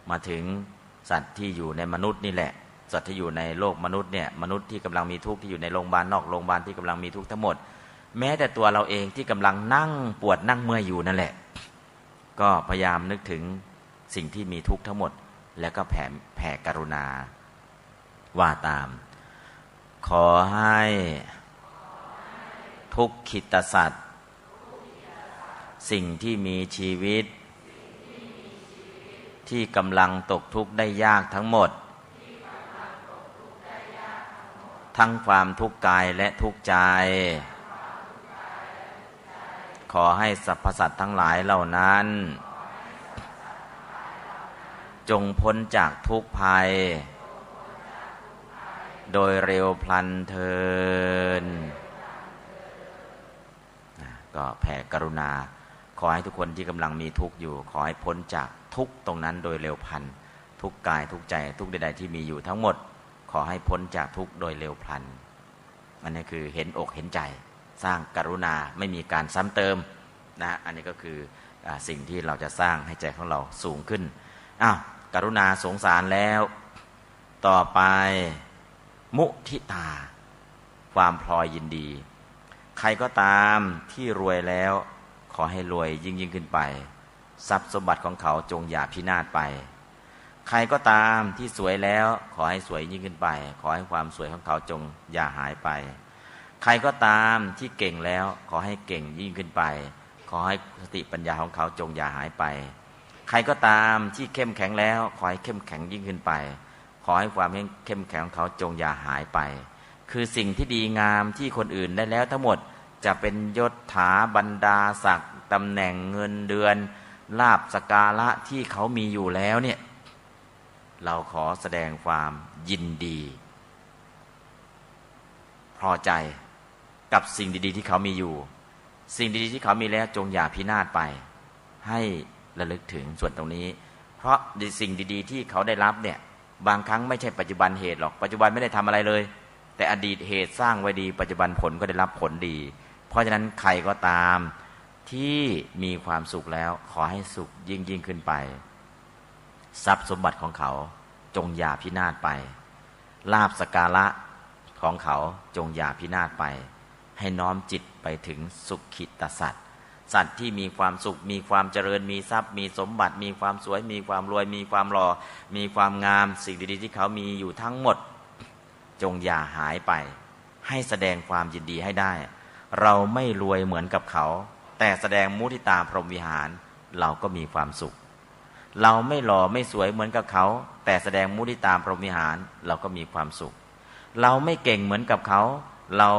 มาถึงสัตว์ที่อยู่ในมนุษย์นี่แหละสัตว์ที่อยู่ในโลกมนุษย์เนี่ยมนุษย์ที่กำลังมีทุกข์ที่อยู่ในโรงพยาบาลนอกโรงพยาบาลที่กำลังมีทุกข์ทั้งหมดแม้แต่ตัวเราเองที่กำลังนั่งปวดนั่งเมื่อยอยู่นั่นแหละก็พยายามนึกถึงสิ่งที่มีทุกข์ทั้งหมดแล้วก็แผ่กรุณาว่าตามขอให้ทุกขิตสัตว์สิ่งที่มีชีวิตที่กำลังตกทุกข์ได้ยากทั้งหมดทั้งความทุกข์กายและทุกข์ใจขอให้สรรพสัตว์ทั้งหลายเหล่านั้นจงพ้นจากทุกข์ภัยโดยเร็วพลันเทินก็แผ่กรุณาขอให้ทุกคนที่กำลังมีทุกข์อยู่ขอให้พ้นจากทุกข์ตรงนั้นโดยเร็วพลันทุกข์กายทุกข์ใจทุกข์ใดๆที่มีอยู่ทั้งหมดขอให้พ้นจากทุกข์โดยเร็วพลันอันนี้คือเห็นอกเห็นใจสร้างกรุณาไม่มีการซ้ำเติมนะอันนี้ก็คือสิ่งที่เราจะสร้างให้ใจของเราสูงขึ้นกรุณาสงสารแล้วต่อไปมุทิตาความพลอยยินดีใครก็ตามที่รวยแล้วขอให้รวยยิ่งขึ้นไปทรัพย์สมบัติของเขาจงอย่าพินาศไปใครก็ตามที่สวยแล้วขอให้สวยยิ่งขึ้นไปขอให้ความสวยของเขาจงอย่าหายไปใครก็ตามที่เก่งแล้วขอให้เก่งยิ่งขึ้นไปขอให้สติปัญญาของเขาจงอย่าหายไปใครก็ตามที่เข้มแข็งแล้วขอให้เข้มแข็งยิ่งขึ้นไปขอให้ความเข้มแข็งของเขาจงอย่าหายไปคือสิ่งที่ดีงามที่คนอื่นได้แล้วทั้งหมดจะเป็นยศถาบรรดาศักดิ์ตำแหน่งเงินเดือนลาภสักการะที่เขามีอยู่แล้วเนี่ยเราขอแสดงความยินดีพอใจกับสิ่งดีๆที่เขามีอยู่สิ่งดีๆที่เขามีแล้วจงอย่าพินาศไปให้ระลึกถึงส่วนตรงนี้เพราะสิ่งดีๆที่เขาได้รับเนี่ยบางครั้งไม่ใช่ปัจจุบันเหตุหรอกปัจจุบันไม่ได้ทำอะไรเลยแต่อดีตเหตุสร้างไว้ดีปัจจุบันผลก็ได้รับผลดีเพราะฉะนั้นใครก็ตามที่มีความสุขแล้วขอให้สุขยิ่งขึ้นไปทรัพย์สมบัติของเขาจงอย่าพินาศไปลาภสักการะของเขาจงอย่าพินาศไปให้น้อมจิตไปถึงสุขิตสัตว์สัตว์ที่มีความสุขมีความเจริญมีทรัพย์มีสมบัติมีความสวยมีความรวยมีความหล่อมีความงามสิ่งดีๆที่เขามีอยู่ทั้งหมดจงอย่าหายไปให้แสดงความยินดีให้ได้เราไม่รวยเหมือนกับเขาแต่แสดงมุทิตาพรหมวิหารเราก็มีความสุขเราไม่หล่อไม่สวยเหมือนกับเขาแต่แสดงมุทิตาพรหมวิหารเราก็มีความสุขเราไม่เก่งเหมือนกับเขาเรา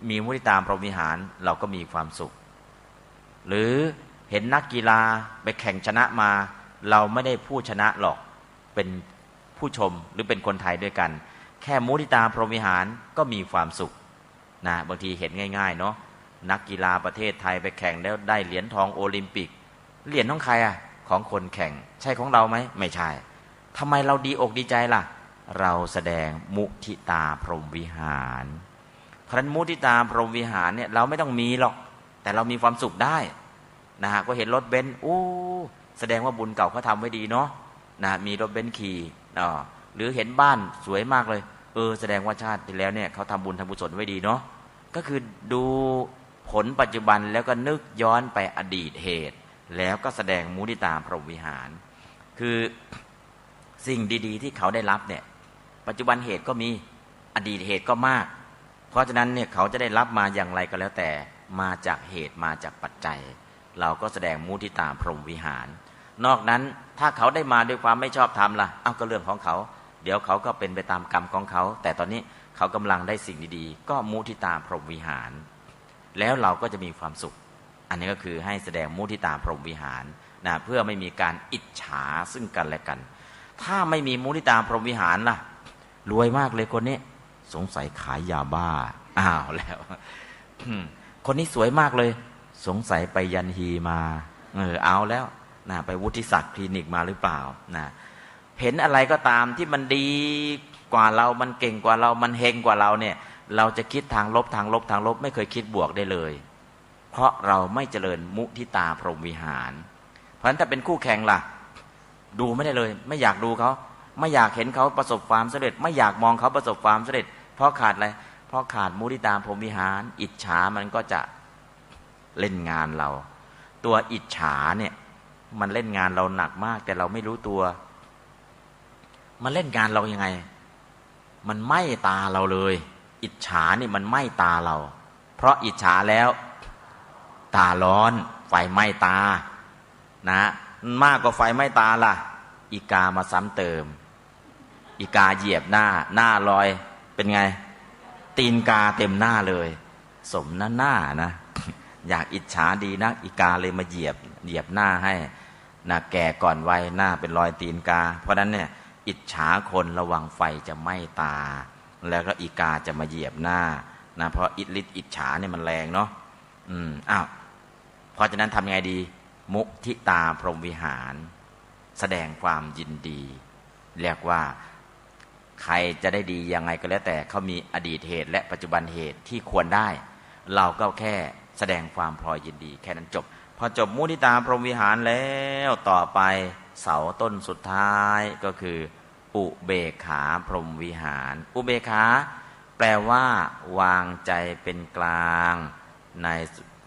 มีมุทิตาพรหมวิหารเราก็มีความสุขหรือเห็นนักกีฬาไปแข่งชนะมาเราไม่ได้ผู้ชนะหรอกเป็นผู้ชมหรือเป็นคนไทยด้วยกันแค่มุทิตาพรหมวิหารก็มีความสุขนะบางทีเห็นง่ายๆเนาะนักกีฬาประเทศไทยไปแข่งแล้วได้เหรียญทองโอลิมปิกเหรียญของใครของคนแข่งใช่ของเราไหมไม่ใช่ทำไมเราดีอกดีใจล่ะเราแสดงมุทิตาพรหมวิหารเพราะฉะนั้นมุทิตาพรหมวิหารเนี่ยเราไม่ต้องมีหรอกแต่เรามีความสุขได้นะฮะก็เห็นรถเบนซ์แสดงว่าบุญเก่าเขาทำไว้ดีเนาะนะมีรถเบนซ์ขี่หรือเห็นบ้านสวยมากเลยแสดงว่าชาติที่แล้วเนี่ยเขาทำบุญทำกุศลไว้ดีเนาะก็คือดูผลปัจจุบันแล้วก็นึกย้อนไปอดีตเหตุแล้วก็แสดงมุทิตาพรหมวิหารคือสิ่งดีๆที่เขาได้รับเนี่ยปัจจุบันเหตุก็มีอดีตเหตุก็มากเพราะฉะนั้นเนี่ยเขาจะได้รับมาอย่างไรก็แล้วแต่มาจากเหตุมาจากปัจจัยเราก็แสดงมุทิตาพรหมวิหารนอกนั้นถ้าเขาได้มาด้วยความไม่ชอบธรรมล่ะก็เรื่องของเขาเดี๋ยวเขาก็เป็นไปตามกรรมของเขาแต่ตอนนี้เขากำลังได้สิ่งดีๆก็มุทิตาพรหมวิหารแล้วเราก็จะมีความสุขอันนี้ก็คือให้แสดงมุทิตาพรหมวิหาร นะเพื่อไม่มีการอิจฉาซึ่งกันและกันถ้าไม่มีมุทิตาพรหมวิหารล่ะรวยมากเลยคนนี้สงสัยขายยาบ้าอ้าวแล้วคนนี้สวยมากเลยสงสัยไปยันฮีมาเอาแล้วนะไปวุฒิศักดิ์คลินิกมาหรือเปล่านะเห็นอะไรก็ตามที่มันดีกว่าเรามันเก่งกว่าเรามันเฮงกว่าเราเนี่ยเราจะคิดทางลบไม่เคยคิดบวกได้เลยเพราะเราไม่เจริญมุทิตาพรหมวิหารเพราะฉะนั้นถ้าเป็นคู่แข่งล่ะดูไม่ได้เลยไม่อยากดูเขาไม่อยากเห็นเขาประสบความสำเร็จไม่อยากมองเขาประสบความสำเร็จเพราะขาดอะไรเพราะขาดมุทิตาพรหมวิหารอิจฉามันก็จะเล่นงานเราตัวอิจฉาเนี่ยมันเล่นงานเราหนักมากแต่เราไม่รู้ตัวมันเล่นงานเรายังไงมันไหม้ตาเราเลยอิจฉานี่มันไหม้ตาเราเพราะอิจฉาแล้วตาร้อนไฟไหม้ตานะมากกว่าไฟไหม้ตาล่ะอีกามาซ้ำเติมอีกาเหยียบหน้าลอยเป็นไงตีนกาเต็มหน้าเลยสมหน้านะอยากอิจฉาดีนักอีกาเลยมาเหยียบหน้าให้นะแก่ก่อนวัยหน้าเป็นรอยตีนกาเพราะนั้นเนี่ยอิจฉาคนระวังไฟจะไหม้ตาแล้วก็อีกาจะมาเหยียบหน้านะเพราะอิจฉาเนี่ยมันแรงเนาะเพราะฉะนั้นทำยังไงดีมุทิตาพรหมวิหารแสดงความยินดีเรียกว่าใครจะได้ดียังไงก็แล้วแต่เขามีอดีตเหตุและปัจจุบันเหตุที่ควรได้เราก็แค่แสดงความพลอยยินดีแค่นั้นจบพอจบมุทิตาพรหมวิหารแล้วต่อไปเสาต้นสุดท้ายก็คืออุเบกขาพรหมวิหารอุเบกขาแปลว่าวางใจเป็นกลางใน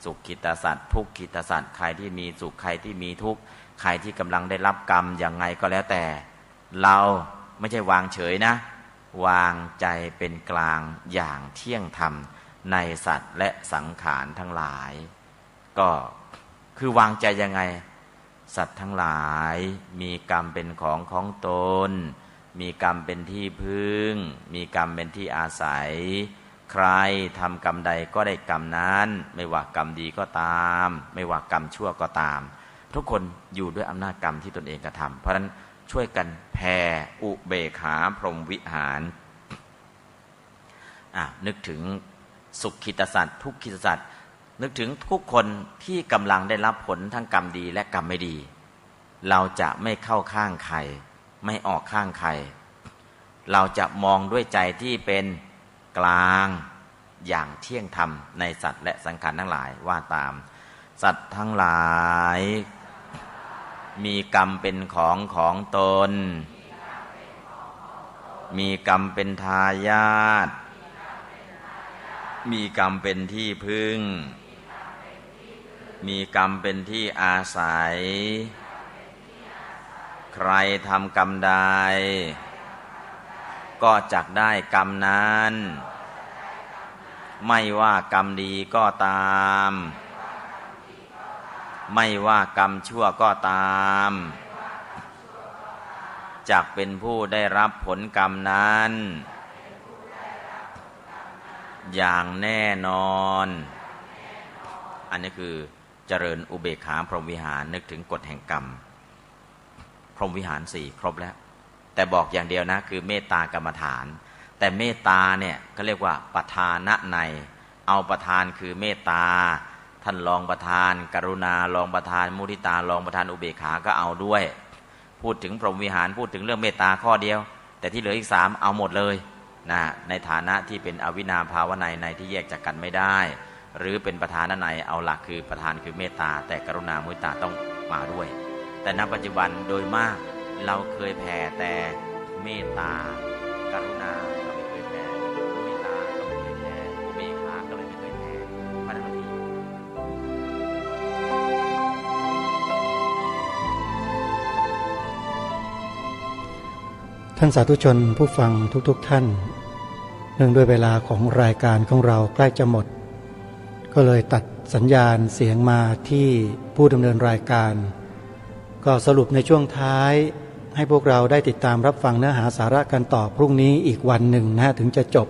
สุขขิตสัตว์ทุกขิตสัตว์ใครที่มีสุขใครที่มีทุกข์ใครที่กำลังได้รับกรรมอย่างไงก็แล้วแต่เราไม่ใช่วางเฉยนะวางใจเป็นกลางอย่างเที่ยงธรรมในสัตว์และสังขารทั้งหลายก็คือวางใจยังไงสัตว์ทั้งหลายมีกรรมเป็นของตนมีกรรมเป็นที่พึ่งมีกรรมเป็นที่อาศัยใครทำกรรมใดก็ได้กรรมนั้นไม่ว่ากรรมดีก็ตามไม่ว่ากรรมชั่วก็ตามทุกคนอยู่ด้วยอำนาจกรรมที่ตนเองกระทำเพราะฉะนั้นช่วยกันแผ่อุเบกขาพรหมวิหารนึกถึงสุขขิตสัตว์ทุกขิตสัตว์นึกถึงทุกคนที่กำลังได้รับผลทั้งกรรมดีและกรรมไม่ดีเราจะไม่เข้าข้างใครไม่ออกข้างใครเราจะมองด้วยใจที่เป็นกลางอย่างเที่ยงธรรมในสัตว์และสังขารทั้งหลายว่าตามสัตว์ทั้งหลายมีกรรมเป็นของตนมีกรรมเป็นทายาทมีกรรมเป็นที่พึ่งมีกรรมเป็นที่อาศัยใครทำกรรมใดก็จักได้กรรมนั้นไม่ว่ากรรมดีก็ตามไม่ว่ากรรมชั่วก็ตามจักเป็นผู้ได้รับผลกรรมนั้นอย่างแน่นอนอันนี้คือเจริญอุเบกขาพรหมวิหารนึกถึงกฎแห่งกรรมพรหมวิหาร4ครบแล้วแต่บอกอย่างเดียวนะคือเมตตากรรมฐานแต่เมตตาเนี่ยก็เรียกว่าประธานะในเอาประธานคือเมตตาท่านรองประธานกรุณารองประธานมุทิตารองประธานอุเบกขาก็เอาด้วยพูดถึงพรหมวิหารพูดถึงเรื่องเมตตาข้อเดียวแต่ที่เหลืออีก3เอาหมดเลยนะในฐานะที่เป็นอวินาภาวนัยในที่แยกจากกันไม่ได้หรือเป็นประธานในเอาหลักคือประธานคือเมตตาแต่กรุณามุทิตาต้องมาด้วยแต่ณปัจจุบันโดยมากเราเคยแผ่แต่เมตตากรุณาก็ไม่เคยแผ่มุทิตาก็ไม่เคยแผ่อุเบกขาก็เลยไม่เคยแผ่พระนาที ท่านสาธุชนผู้ฟังทุกท่านเนื่องด้วยเวลาของรายการของเราใกล้จะหมดก็เลยตัดสัญญาณเสียงมาที่ผู้ดำเนินรายการก็สรุปในช่วงท้ายให้พวกเราได้ติดตามรับฟังเนื้อหาสาระกันต่อพรุ่งนี้อีกวันหนึ่งถึงจะจบ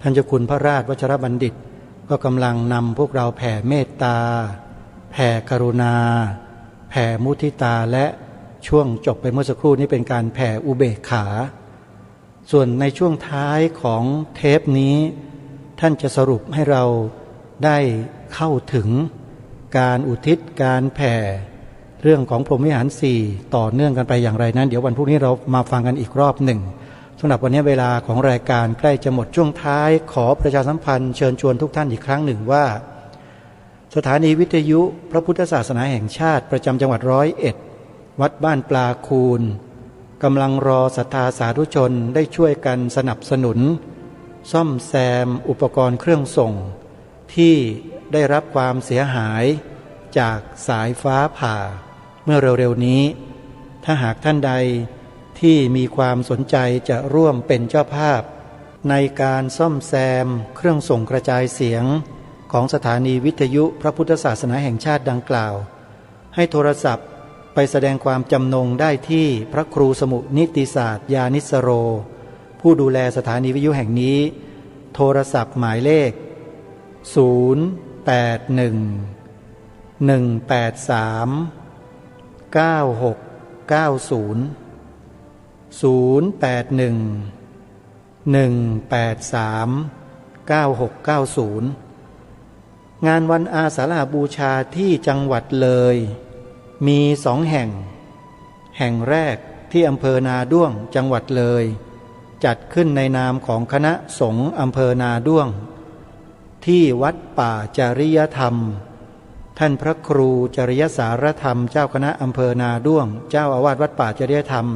ท่านเจ้าคุณพระราชวชรบัณฑิตก็กำลังนำพวกเราแผ่เมตตาแผ่กรุณาแ ผ่มุทิตาและช่วงจบไปเมื่อสักครู่นี้เป็นการแผ่อุเบกขา ส่วนในช่วงท้ายของเทปนี้ท่านจะสรุปให้เราได้เข้าถึงการอุทิศการแผ่เรื่องของพรหมวิหารสี่ต่อเนื่องกันไปอย่างไรนั้นเดี๋ยววันพรุ่งนี้เรามาฟังกันอีกรอบหนึ่งสำหรับวันนี้เวลาของรายการใกล้จะหมดช่วงท้ายขอประชาสัมพันธ์เชิญชวนทุกท่านอีกครั้งหนึ่งว่าสถานีวิทยุพระพุทธศาสนาแห่งชาติประจำจังหวัด101วัดบ้านปลาคูนกำลังรอศรัทธาสาธุชนได้ช่วยกันสนับสนุนซ่อมแซมอุปกรณ์เครื่องส่งที่ได้รับความเสียหายจากสายฟ้าผ่าเมื่อเร็วๆนี้ถ้าหากท่านใดที่มีความสนใจจะร่วมเป็นเจ้าภาพในการซ่อมแซมเครื่องส่งกระจายเสียงของสถานีวิทยุพระพุทธศาสนาแห่งชาติดังกล่าวให้โทรศัพท์ไปแสดงความจำนงได้ที่พระครูสมุนิติศาสตร์ยานิสโรผู้ดูแลสถานีวิทยุแห่งนี้โทรศัพท์หมายเลขงานวันอาสาฬหบูชาที่จังหวัดเลยมี2 แห่งแห่งแรกที่อำเภอนาด้วงจังหวัดเลยจัดขึ้นในนามของคณะสงฆ์อำเภอนาด้วงที่วัดป่าจริยธรรมท่านพระครูจริยสารธรรมเจ้าคณะอำเภอนาด้วงเจ้าอาวาสวัดป่าจริยธรรม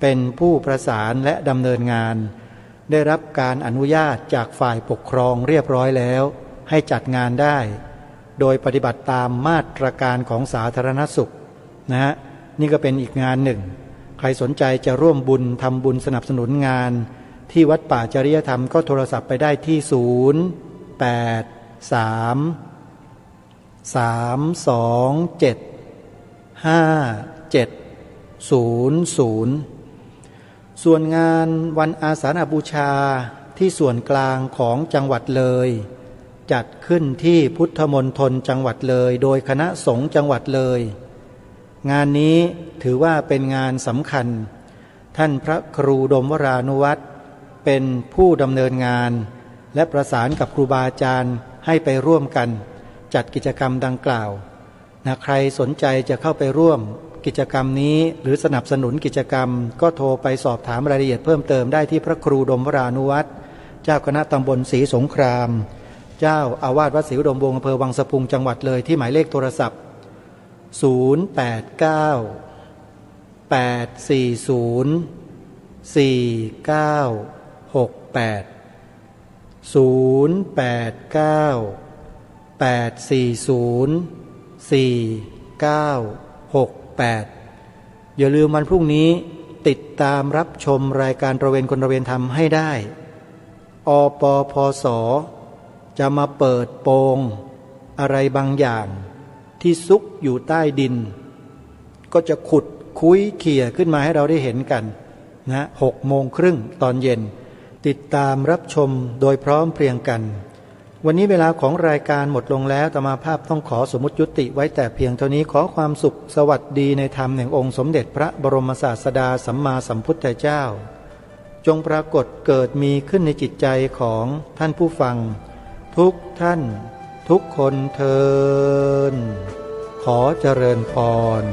เป็นผู้ประสานและดำเนินงานได้รับการอนุญาตจากฝ่ายปกครองเรียบร้อยแล้วให้จัดงานได้โดยปฏิบัติตามมาตรการของสาธารณสุขนะฮะนี่ก็เป็นอีกงานหนึ่งใครสนใจจะร่วมบุญทำบุญสนับสนุนงานที่วัดป่าจริยธรรมก็โทรศัพท์ไปได้ที่ส่วนงานวันอาสาฬหบูชาที่ส่วนกลางของจังหวัดเลยจัดขึ้นที่พุทธมณฑลจังหวัดเลยโดยคณะสงฆ์จังหวัดเลยงานนี้ถือว่าเป็นงานสำคัญท่านพระครูดมวรานุวัตรเป็นผู้ดำเนินงานและประสานกับครูบาอาจารย์ให้ไปร่วมกันจัดกิจกรรมดังกล่าวใครสนใจจะเข้าไปร่วมกิจกรรมนี้หรือสนับสนุนกิจกรรมก็โทรไปสอบถามรายละเอียดเพิ่มเติมได้ที่พระครูดมวรานุวัตรเจ้าคณะตำบลศรีสงครามเจ้าอาวาสวัดศรีอุดมวงศ์อำเภอวังสะพุงจังหวัดเลยที่หมายเลขโทรศัพท์อย่าลืมวันพรุ่งนี้ติดตามรับชมรายการตระเวนคนตระเวนธรรมให้ได้อปพสจะมาเปิดโปงอะไรบางอย่างที่ซุกอยู่ใต้ดินก็จะขุดคุ้ยเขี่ยขึ้นมาให้เราได้เห็นกันนะ18:30 ตอนเย็นติดตามรับชมโดยพร้อมเพรียงกันวันนี้เวลาของรายการหมดลงแล้วอาตมาภาพต้องขอสมมุติยุติไว้แต่เพียงเท่านี้ขอความสุขสวัสดีในธรรมแห่งองค์สมเด็จพระบรมศาสดาสัมมาสัมพุทธเจ้าจงปรากฏเกิดมีขึ้นในจิตใจของท่านผู้ฟังทุกท่านทุกคนเทินขอเจริญพร